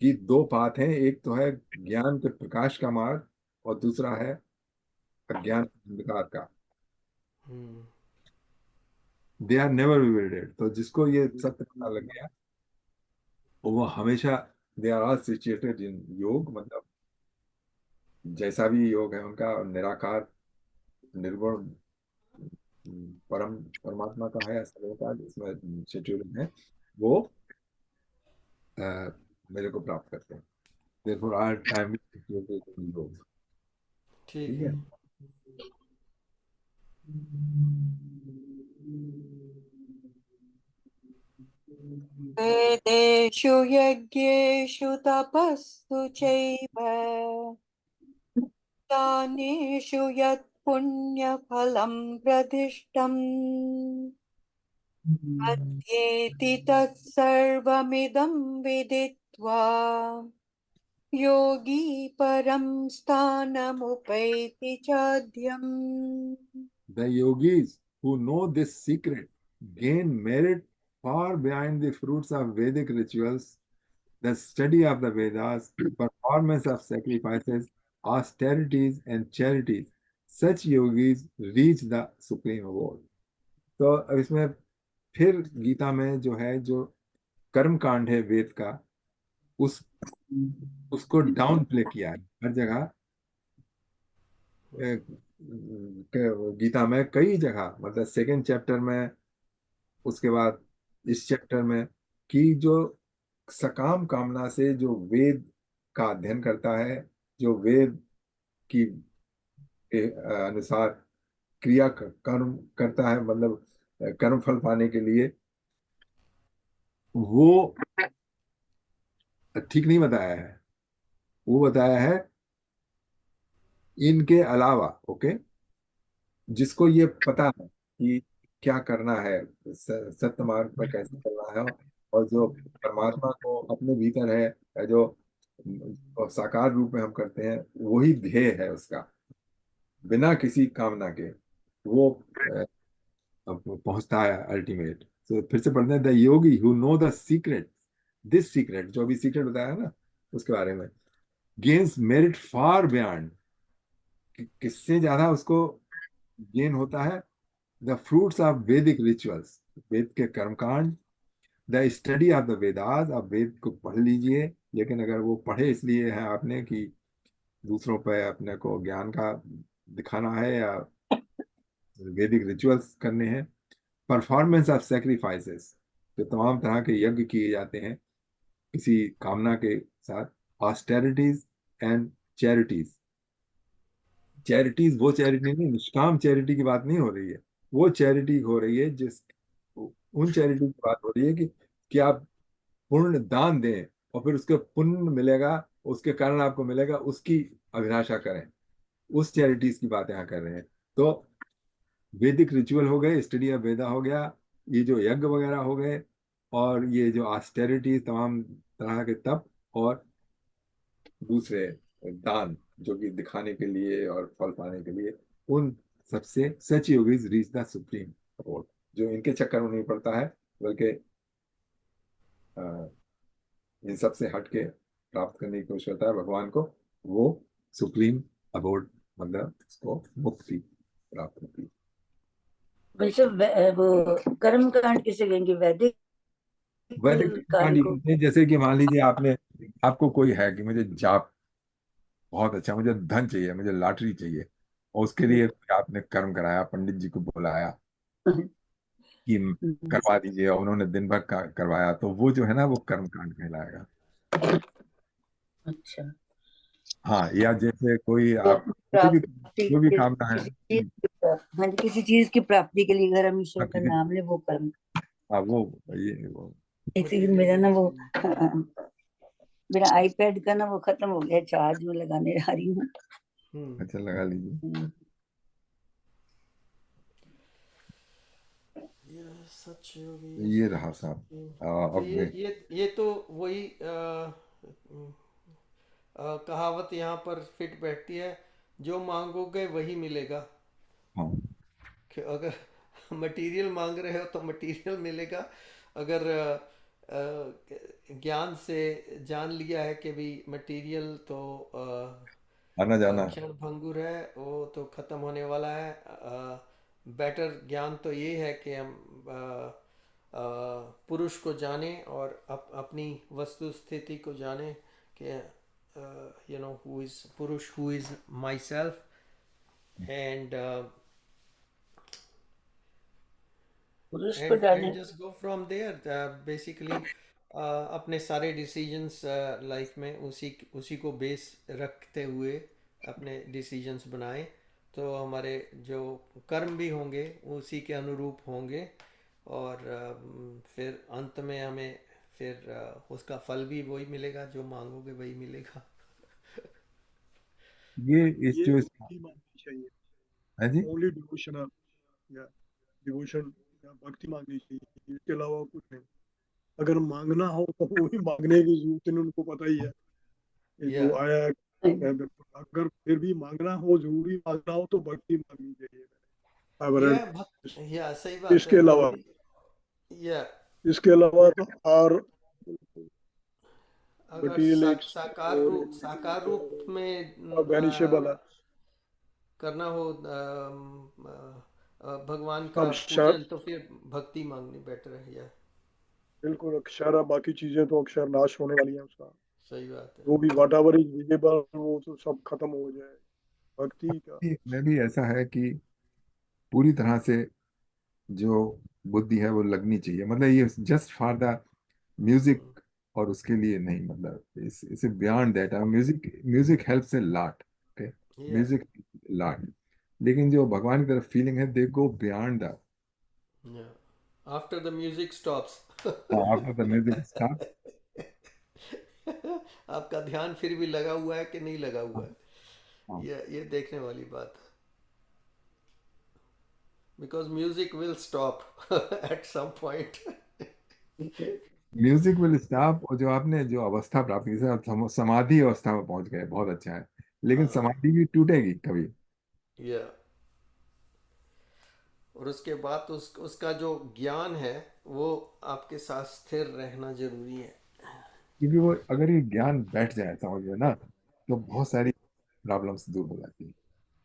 कि दो पाथ हैं, एक तो है ज्ञान के प्रकाश का मार्ग और दूसरा है अज्ञान अंधकार का। हम्म। दे आर नेवर विल्डेड। तो जिसको ये सत्य पता लग गया वो हमेशा they are all situated in yoga, मतलब जैसा भी योग है उनका निराकार निर्गुण परम परमात्मा का है, ऐसा होता है जिसमें शेड्यूलिंग है, वो अ, मेरे को प्राप्त करते हैं। therefore our time is situated in योग। ठीक ठीक है। है। वेदेषु यज्ञेषु तपस्सु चैव दानेषु यत् पुण्यफलं प्रदिष्टम् अत्येति तत्सर्वमिदं विदित्वा योगी परं स्थानमुपैति चाद्यम्। The yogis who know this secret gain merit far beyond the fruits of Vedic rituals, the study of the Vedas, performance of sacrifices, austerities, and charities. Such yogis reach the supreme abode. तो अब इसमें फिर गीता में जो है, जो कर्म कांड है वेद का, उस उसको डाउन प्ले किया है हर जगह। गीता में कई जगह, मतलब सेकंड चैप्टर में, उसके बाद इस चैप्टर में, कि जो सकाम कामना से जो वेद का अध्ययन करता है, जो वेद की अनुसार कर्म करता है, मतलब कर्म फल पाने के लिए, वो ठीक नहीं बताया है। वो बताया है इनके अलावा, ओके, जिसको ये पता है कि क्या करना है, सत्य मार्ग पर कैसे चलना है, और जो परमात्मा को अपने भीतर है, जो साकार रूप में हम करते हैं, वही ध्येय है उसका, बिना किसी कामना के वो पहुंचता है अल्टीमेट। तो फिर से पढ़ते हैं, the Yogi who know the secret, this secret, जो भी सीक्रेट बताया ना उसके बारे में, गेन्स मेरिट फार बियॉन्ड, किससे ज्यादा उसको गेन होता है, द फ्रूट्स ऑफ वैदिक रिचुअल्स, वेद के कर्मकांड, the study of the Vedas. आप वेद को पढ़ लीजिए, लेकिन अगर वो पढ़े इसलिए है आपने कि दूसरों पर अपने को ज्ञान का दिखाना है या वैदिक रिचुअल्स करने हैं, परफॉर्मेंस ऑफ सेक्रीफाइसेस, जो तमाम तरह के यज्ञ किए जाते हैं किसी कामना के साथ, ऑस्टेरिटीज एंड चैरिटीज। चैरिटीज वो चैरिटी नहीं, निष्काम चैरिटी की बात नहीं हो रही है। वो चैरिटी हो रही है जिस उन चैरिटी की बात हो रही है कि आप पूर्ण दान दें और फिर उसके पुण्य मिलेगा, उसके कारण आपको मिलेगा, उसकी अभिलाषा करें। उस चैरिटीज की बात यहाँ कर रहे हैं। तो वैदिक रिचुअल हो गए, स्टडी ऑफ वेदा हो गया, ये जो यज्ञ वगैरह हो गए, और ये जो ऑस्टेरिटीज, तमाम तरह के तप, और दूसरे दान जो कि दिखाने के लिए और फल पाने के लिए, उन सबसे such yogis reach the supreme abode, जो इनके चक्कर में नहीं पड़ता है, बल्कि अ, इन सब से हट के प्राप्त करने की कोशिश करता है भगवान को, वो सुप्रीम अबोर्ड, मतलब उसको मुक्ति प्राप्त होती है। वैसे वो कर्म कांड किसे कहेंगे, वैदिक वैदिक काल कांड ये को? कहते हैं, जैसे कि मान लीजिए आपको कोई है कि मुझे जाप बहुत अच्छा, मुझे धन चाहिए, मुझे लॉटरी चाहिए, और उसके लिए आपने कर्म कराया, पंडित जी को बुलाया कि करवा दीजिए, और उन्होंने दिन भर का करवाया, तो वो जो है ना, वो कर्म कांड कहलाएगा। अच्छा। हाँ, या जैसे कोई तो आप प्राप्ति जो भी कामना है। किसी चीज हाँ जी, किसी चीज की प्राप्ति के लिए अगर हम ईश्वर आप का किसी, नाम ले, वो कर्म। हाँ वो, ये वो एक सेकंड, मेरा ना वो मेरा आईपैड का ना वो खत्म हो गया, चार्ज में लगाने जा रही हूँ। अच्छा, लगा लीजिए। ये सच योगी ये रहा साहब। तो अब ये तो वही कहावत यहाँ पर फिट बैठती है, जो मांगोगे वही मिलेगा। हाँ, कि अगर मटेरियल मांग रहे हो तो मटेरियल मिलेगा। अगर ज्ञान से जान लिया है कि भी मटेरियल तो आना जाना है। क्षण भंगुर है, वो तो खत्म होने वाला है। बेटर ज्ञान तो ये है कि हम पुरुष को जाने और अपनी वस्तु स्थिति को जाने कि यू नो हु इज पुरुष, who is myself, and पुरुष को एंड जाने। Just go from there. Basically अपने सारे डिसीजंस लाइफ में उसी को बेस रखते हुए अपने डिसीजंस बनाए, तो हमारे जो कर्म भी होंगे उसी के अनुरूप होंगे, और फिर अंत में हमें फिर उसका फल भी वही मिलेगा, जो मांगोगे वही मिलेगा। ये इस ये जो भक्ति मांगनी चाहिए, है जी। ओनली डिवोशन या डिवोशन या भक्ति मांगनी चाहिए, इसके अलावा कुछ नहीं। अगर मांगना हो तो वो भी मांगने की जरूरत नहीं, उनको पता ही है ये या जो आया है। अगर फिर भी मांगना हो, जरूरी मांगना हो, तो भक्ति मांगनी चाहिए। या अब या सही बात इसके है, अलावा भक्ति। या इसके अलावा तो और अगर मटीरियलिस्टिक साकार रूप में वैनिशेबल है। करना हो भगवान का अब पूजन, तो फिर भक्ति मांगनी बेटर है। या बिल्कुल अक्षर है, बाकी चीजें तो अक्षर नाश होने वाली हैं, उसका सही बात है। जो भी वट एवर इज विजिबल वो तो सब खत्म हो जाए। भक्ति का में भी ऐसा है कि पूरी तरह से जो बुद्धि है वो लगनी चाहिए, मतलब ये जस्ट फॉर द म्यूजिक, और उसके लिए नहीं, मतलब इस beyond that. Music music helps a lot, okay, या म्यूजिक लॉट, लेकिन जो भगवान की तरफ फीलिंग है, दे गो बियॉन्ड द, या after the music stops after the music stop. आपका ध्यान फिर भी लगा हुआ है कि नहीं लगा हुआ है, हाँ, ये देखने वाली बात है। Because music will stop at some point. Music will stop, और जो आपने जो अवस्था प्राप्त की, जैसे आप समाधि अवस्था में पहुंच गए, बहुत अच्छा है, लेकिन हाँ, समाधि भी टूटेगी कभी, या और उसके बाद उसका जो ज्ञान है वो आपके साथ स्थिर रहना जरूरी है। क्योंकि वो अगर ये ज्ञान बैठ जाए, समझ में ना, तो या बहुत सारी प्रॉब्लम्स दूर हो जाती है,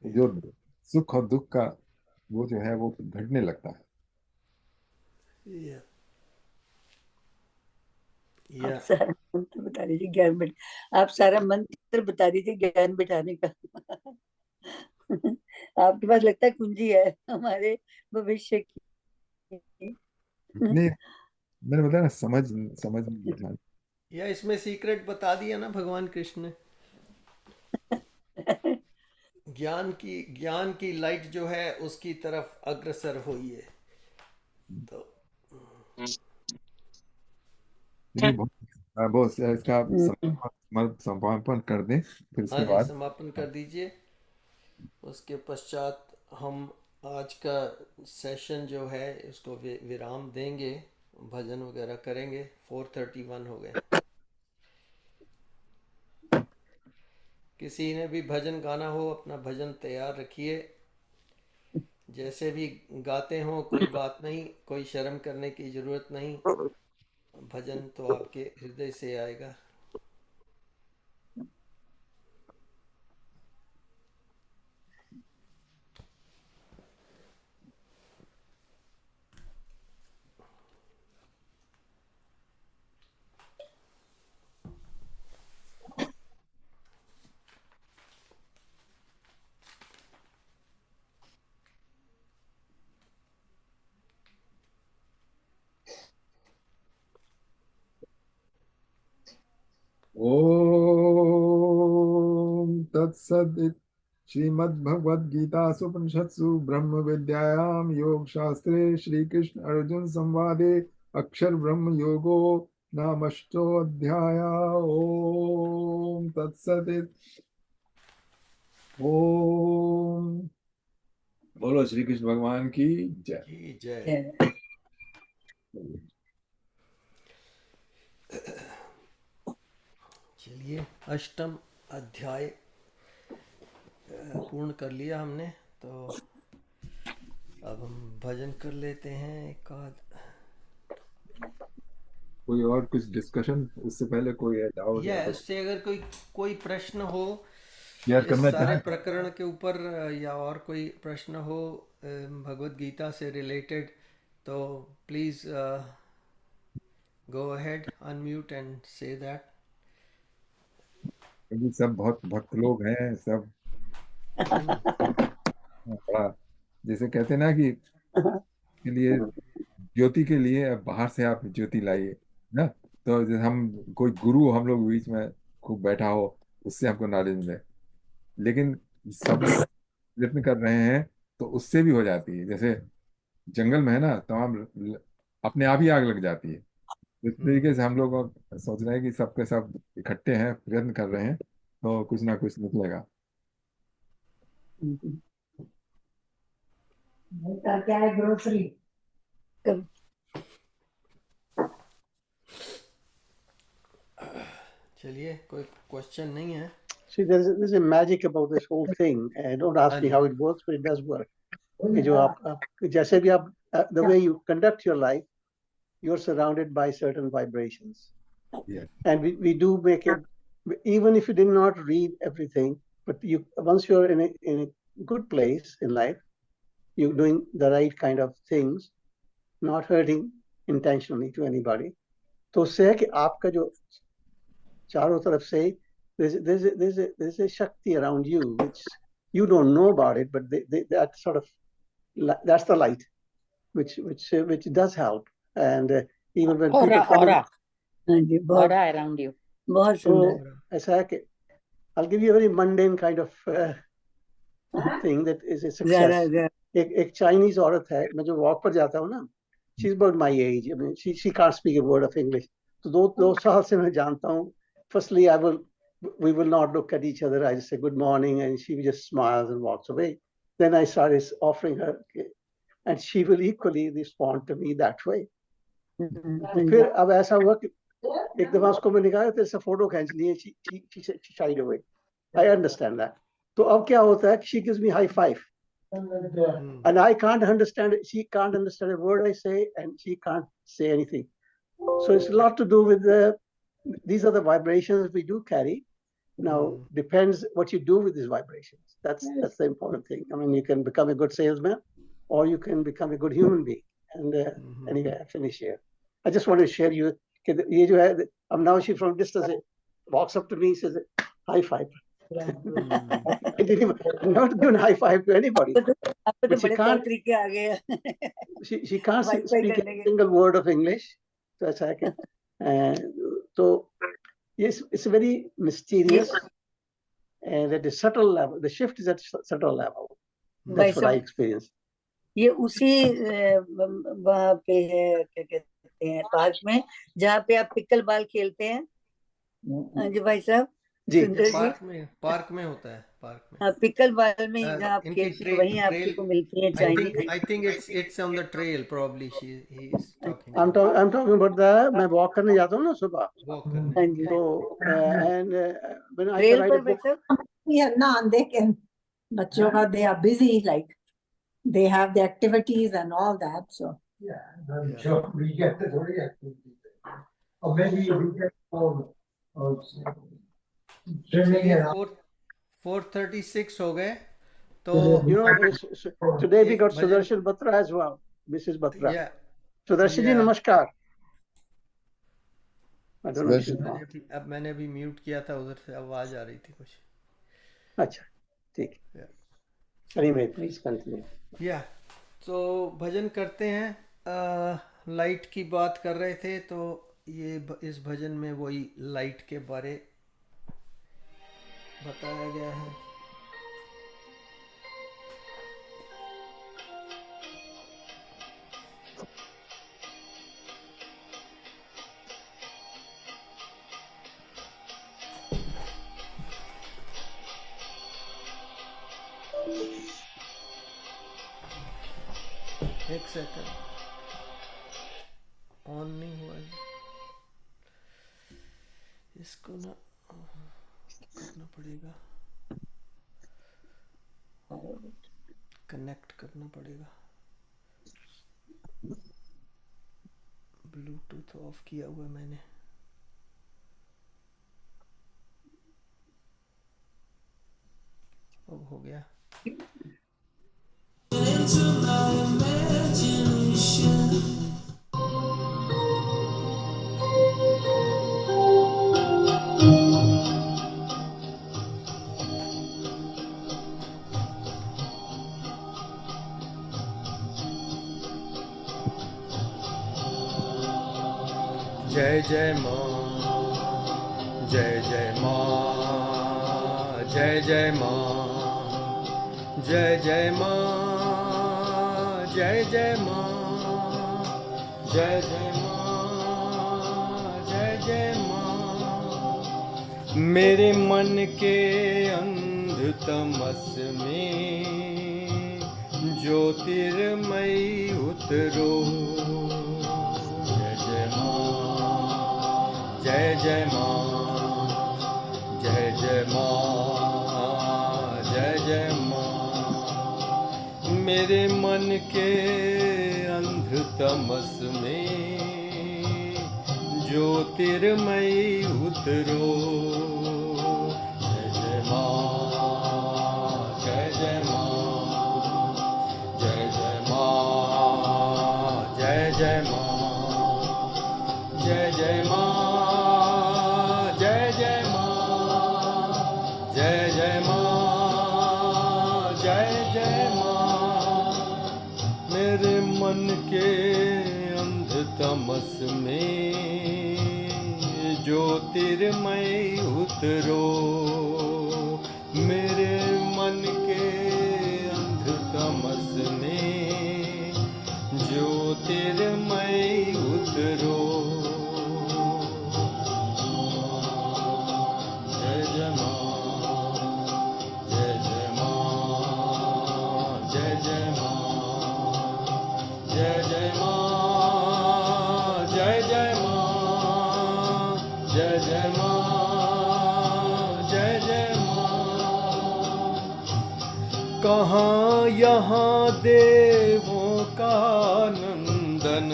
या जो सुख और दुख का वो जो है वो घटने लगता है। या आप या सारा मंत्र बता दीजिए, ज्ञान बैठ आप सारा मंत्र बता दीजिए ज्ञान बैठाने का। आपके पास लगता है कुंजी है हमारे भविष्य की। नहीं, मैंने बताया ना, समझ समझ में बिठाना। या इसमें सीक्रेट बता दिया ना भगवान कृष्ण ने। ज्ञान की लाइट जो है उसकी तरफ अग्रसर होइए। तो चलिए, बहुत बहुत इसका समापन कर दें, फिर हाँ इसके जी, बाद। समापन कर दीजिए। उसके पश्चात हम आज का सेशन जो है उसको विराम देंगे, भजन वगैरह करेंगे। 4:31 हो गए। किसी ने भी भजन गाना हो, अपना भजन तैयार रखिए। जैसे भी गाते हो कोई बात नहीं, कोई शर्म करने की जरूरत नहीं, भजन तो आपके हृदय से आएगा। ओम तत्सद। श्रीमद्भगवद्गीतासु उपनिषत्सु ब्रह्म विद्यायां योग शास्त्रे श्री कृष्ण अर्जुन संवादे अक्षर ब्रह्म योगो नामष्टोऽध्याय। ओम तत्सद। ओम। बोलो श्री कृष्ण भगवान की जय। जी जय। जय। चलिए, अष्टम अध्याय पूर्ण कर लिया हमने, तो अब हम भजन कर लेते हैं एक आध। कोई और कुछ डिस्कशन उससे पहले, कोई डाउट या या इससे अगर कोई कोई प्रश्न हो शेयर इस करना सारे चाहें? प्रकरण के ऊपर, या और कोई प्रश्न हो भगवत गीता से रिलेटेड, तो please go ahead, unmute and say that. क्योंकि सब बहुत भक्त लोग हैं सब। बड़ा, जैसे कहते हैं ना कि के लिए, ज्योति के लिए अब बाहर से आप ज्योति लाइए ना। तो जैसे हम, कोई गुरु हम लोग बीच में खूब बैठा हो, उससे हमको नॉलेज मिले, लेकिन सब प्रयत्न कर रहे हैं तो उससे भी हो जाती है। जैसे जंगल में है ना, तमाम अपने आप ही आग लग जाती है। इस तरीके से हम लोग अब सोच रहे हैं कि सबके सब इकट्ठे हैं, प्रयत्न कर रहे हैं, तो कुछ ना कुछ निकलेगा। क्या है ग्रोसरी? चलिए, कोई क्वेश्चन नहीं है। See, there's a magic about this whole thing. Don't ask me how it works, but it does work. कि जो आप जैसे भी आप, the way you conduct your life, you're surrounded by certain vibrations. Yeah. And we do make it, even if you did not read everything, but you, once you're in a good place in life, you're doing the right kind of things, not hurting intentionally to anybody. तो उससे है कि आपका जो चारों तरफ से there's a shakti around you which you don't know about it, but that sort of, that's the light which does help. And even when people come aura हाँ जी, बहुत aura around you. बहुत तो सुंदर। ऐसा है कि I'll give you a very mundane kind of thing that is a success. एक Chinese औरत है, मैं जो वॉक पर जाता हूँ ना, she's about my age. I mean, she can't speak a word of English. तो दो साल से मैं जानता हूँ. Firstly, we will not look at each other. I just say good morning, and she just smiles and walks away. Then I started offering her, and she will equally respond to me that way. फिर अब ऐसा हुआ कि एक दफा उसको मैंने कहा तेरे से फोटो खींच लिए, she shied away. I understand that. तो अब क्या होता है, she gives me high five. And I can't understand it. She can't understand a word I say, and she can't say anything. So it's a lot to do with these are the vibrations we do carry. Now, depends what you do with these vibrations. That's the important thing. I mean, you can become a good salesman, or you can become a good human being. And anyway, I finish here. I just want to share you. ये जो है, now she from distance walks up to me, says high five. I didn't even, I'm not giving high five to anybody. तो बड़े तौर तरीके आ गए। She can't speak a single word of English. So ऐसा है कि तो yes, it's very mysterious, and at a subtle level, the shift is at a subtle level. That's what I experienced. ये उसी वहाँ पे है, क्या कहते हैं, पार्क में जहाँ पे आप पिकल बॉल खेलते हैं। हाँ जी भाई साहब जी, पार्क में होता है, पार्क में। हाँ, पिकल बॉल में जहाँ आप खेलते हैं, वहीं आपको मिलती है Chinese. I think it's on the trail probably. He is talking. I'm talking about the, मैं walk करने जाता हूँ ना सुबह। Walk करने। तो and when I write a book, ना देखे बच्चों का, they are busy like. they have the activities and all that. So Yeah, I'm sure we get the three activities. Or maybe we get all swimming चलिए and 4:36 हो गए तो You know, today we एक got भजन Sudarshan Batra as well, Mrs. Batra. या Sudarshan ji, या namaskar. I don't know if she's Sudarshan on. अब मैंने भी म्यूट किया था उधर से आवाज आ रही थी कुछ अच्छा, ठीक. या Anyway, please continue. या तो भजन करते हैं लाइट की बात कर रहे थे तो इस भजन में वही लाइट के बारे बताया गया है एक सेकंड ऑन नहीं हुआ है इसको ना करना पड़ेगा कनेक्ट करना पड़ेगा ब्लूटूथ ऑफ किया हुआ है मैंने अब हो गया जय जय माँ जय जय माँ जय जय माँ जय जय माँ जय जय माँ जय जय माँ जय जय माँ मेरे मन के अंध तमस में ज्योतिर्मयी उतरो जय जय माँ जय जय माँ जय जय माँ जय जय माँ मेरे मन के अंध तमस में ज्योतिर्मयी उतरो जय जय माँ जय जय माँ जय जय माँ जय जय माँ जय जय माँ जय जय माँ जय जय माँ जय जय माँ मेरे मन के अंध तमस में ज्योतिर्मय उतरो मेरे मन के अंध तमस में ज्योतिर्मय उतरो जय जय माँ जय जय माँ जय जय माँ जय जय माँ जय जय माँ जय जय माँ जय जय माँ कहाँ यहाँ देवों का नंदन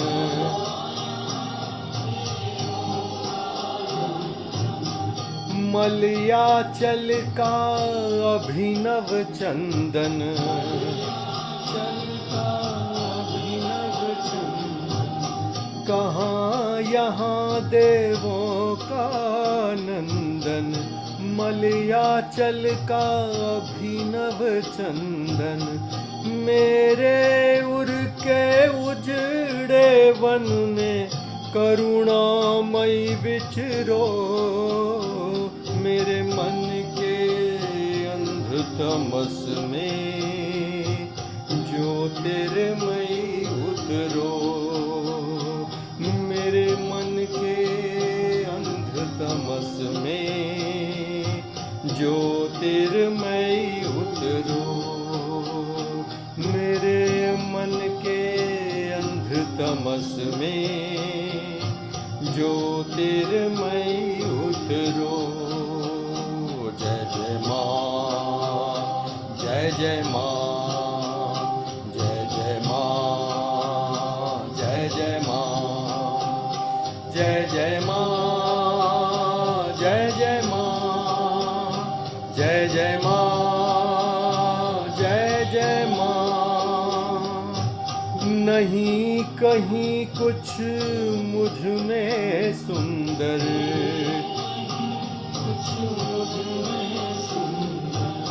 मलयाचल का अभिनव चंदन चल का अभिनव चंदन कहाँ यहाँ देवों का नंदन मलयाचल का अभिनव चंदन मेरे उर के उजड़े वन में करुणामयी विचरो मेरे मन के अंध तमस में ज्योतिर्मयी उतरो मेरे मन के अंध तमस में ज्योतिर्मयी उतरो मेरे मन के अंध तमस में ज्योतिर्मयी उतरो जय जय माँ जय जय माँ जय नहीं कहीं कुछ मुझ में सुंदर, कुछ मुझ में सुंदर,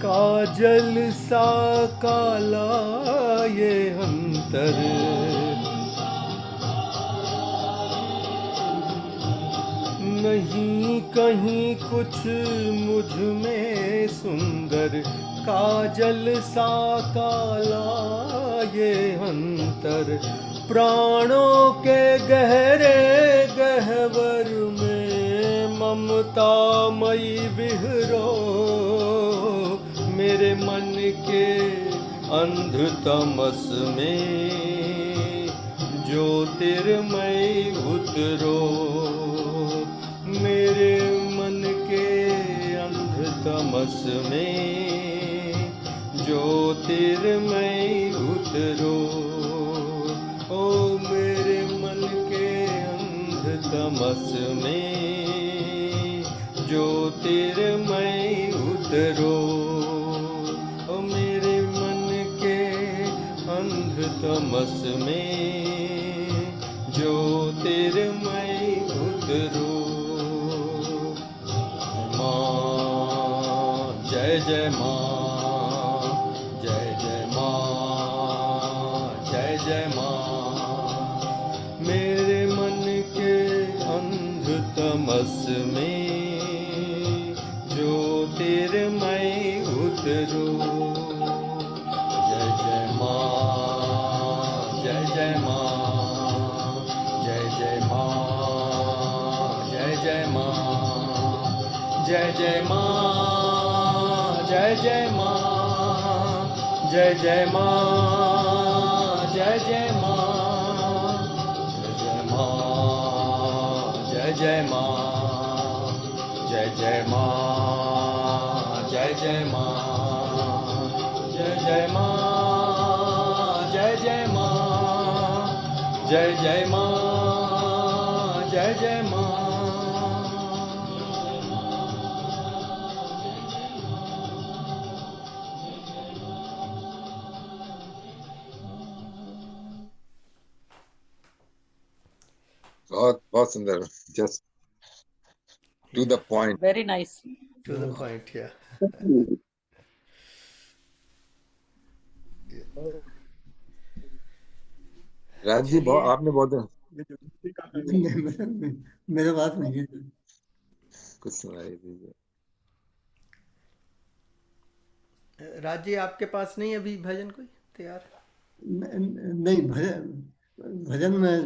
काजल सा काला ये अंतर। नहीं कहीं कुछ मुझ में सुंदर, काजल सा काला ये अंतर। प्राणों के गहरे गहवर में ममतामयी विहरो, मेरे मन के अंध तमस में ज्योतिर्मय उतरो, मेरे मन के अंध तमस में ज्योतिर्मय उतरो। ओ मेरे मन के अंध तमस में ज्योतिर्मय उतरो। ओ मेरे मन के अंध तमस में ज्योतिर्मय उतरो। जय जय माँ, जय जय माँ, जय जय माँ। मेरे मन के अंध तमस में ज्योतिर्मय उतरो। जय जय माँ, जय जय माँ, जय जय माँ, जय जय माँ, जय जय माँ, जय जय माँ, जय जय माँ, जय जय माँ, जय जय माँ, जय जय माँ, जय जय माँ, जय जय माँ, जय जय माँ, जय जय माँ, जय जय माँ। बहुत बहुत सुंदर, just to the point. Very nice. To the point, yeah. Raj ji चलिए, आपने बहुत ये जो हिंदी का है, मेरे पास नहीं है। कुछ सुनाई दीजिए। राज जी आपके पास नहीं अभी भजन कोई तैयार? नहीं, भजन में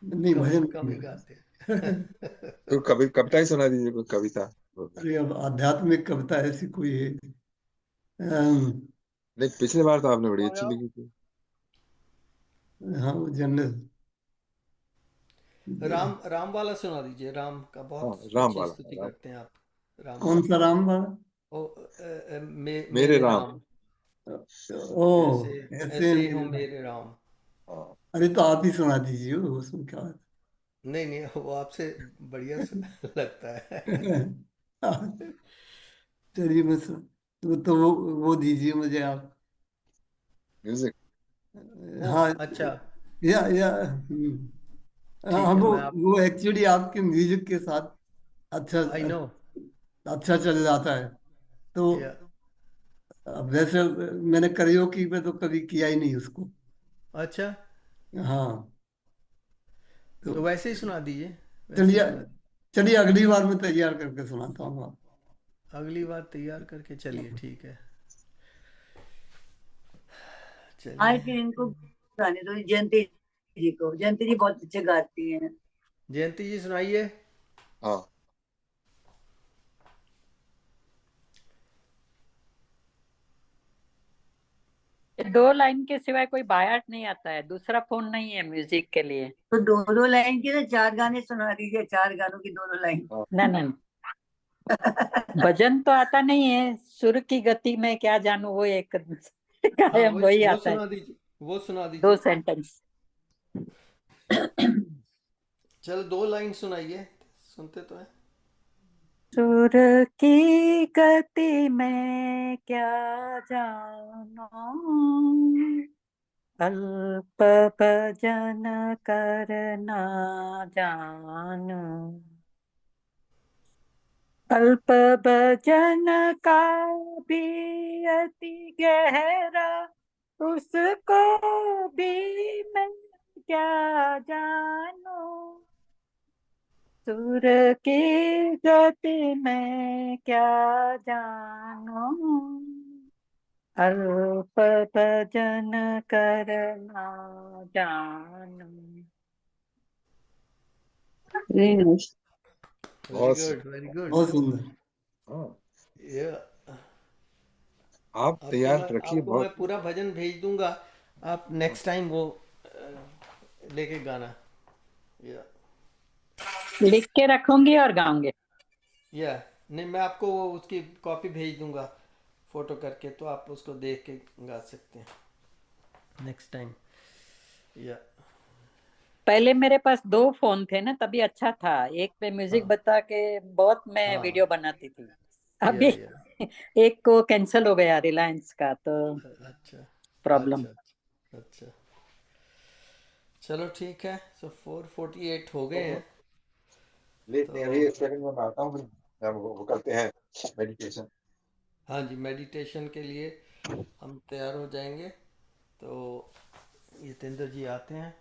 नहीं, भजन कम ही गाते हैं। तो कभी कविता ही सुना दीजिए, कोई कविता। अरे अब आध्यात्मिक कविता ऐसी कोई है? नहीं, पिछले बार तो आपने बड़ी अच्छी लिखी थी। हाँ, वो जनरल राम वाला सुना दीजिए। राम का हाँ, बहुत राम अच्छी वाला, स्तुति राम। करते हैं आप। राम कौन सा राम वाला? ओ मेरे मेरे राम। राम, ओ, ऐसे ऐसे ऐसे हो मेरे राम। अरे तो आप ही सुना दीजिए, उसमें क्या बात नहीं नहीं, वो आपसे बढ़िया लगता है। है। चलिए मैं तो वो दीजिए मुझे आप। म्यूजिक। हाँ, अच्छा या हाँ, ठीक है, वो मैं आप वो एक्चुअली आपके म्यूजिक के साथ अच्छा आई नो अच्छा चल जाता है। तो या अब वैसे मैंने करियोकी पे तो कभी किया ही नहीं उसको। अच्छा, हाँ, तो तो वैसे ही सुना दीजिए, वैसे ही चलिए सुना दीजिए। चलिए अगली बार मैं तैयार करके सुनाता हूँ आप। अगली बार तैयार करके, चलिए ठीक है। आज चलिए, फिर इनको गाने दो जयंती जी को। जयंती जी बहुत अच्छे गाती हैं। जयंती जी सुनाइए। हाँ, दो लाइन के सिवाय कोई बायाट नहीं आता है, दूसरा फोन नहीं है म्यूजिक के लिए। तो दोनों लाइन की ना 4 गाने सुना दीजिए, 4 गानों की दोनों लाइन। ना ना, भजन तो आता नहीं है, सुर की गति में क्या जानू, वो एक हाँ, कायम वही वो आता है, सुना दीजिए, वो सुना 2 दीजिए। सेंटेंस। चलो 2 लाइन सुनाइए, सुनते तो हैं। सुर की गति में क्या जानो, अल्प भजन करना जानो। अल्प भजन का भी अति गहरा, उसको भी मैं क्या जानू। सुर की गति में क्या जानू, अल्प भजन करना जानू। वेरी बहुत गुड, वेरी गुड। बहुत सुंदर। हाँ, ये आप तैयार रखिए, आपको मैं बहुत पूरा भजन भेज दूंगा, आप नेक्स्ट टाइम वो लेके गाना। या लिख के रखूंगी और गाऊंगी। नहीं, मैं आपको वो उसकी कॉपी भेज दूंगा फोटो करके, तो आप उसको देख के गा सकते हैं नेक्स्ट टाइम। या पहले मेरे पास 2 फोन थे ना, तभी अच्छा था। एक पे म्यूजिक हाँ बता के बहुत मैं हाँ वीडियो बनाती थी। या अभी एक को कैंसिल हो गया रिलायंस का, तो अच्छा प्रॉब्लम। अच्छा अच्छा, चलो ठीक है। सो 4:48 हो गए हैं। लेट नहीं, अभी तो 1 सेकंड में मैं आता हूँ, फिर वो करते हैं मेडिटेशन। हाँ जी, मेडिटेशन के लिए हम तैयार हो जाएंगे। तो जितेंद्र जी आते हैं,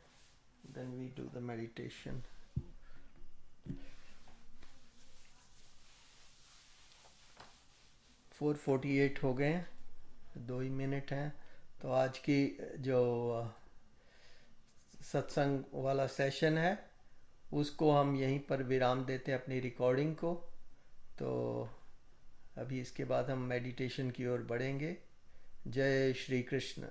then we do the meditation. 4:48 हो गए हैं, 2 ही मिनट हैं। तो आज की जो सत्संग वाला सेशन है उसको हम यहीं पर विराम देते हैं, अपनी रिकॉर्डिंग को। तो अभी इसके बाद हम मेडिटेशन की ओर बढ़ेंगे। जय श्री कृष्ण।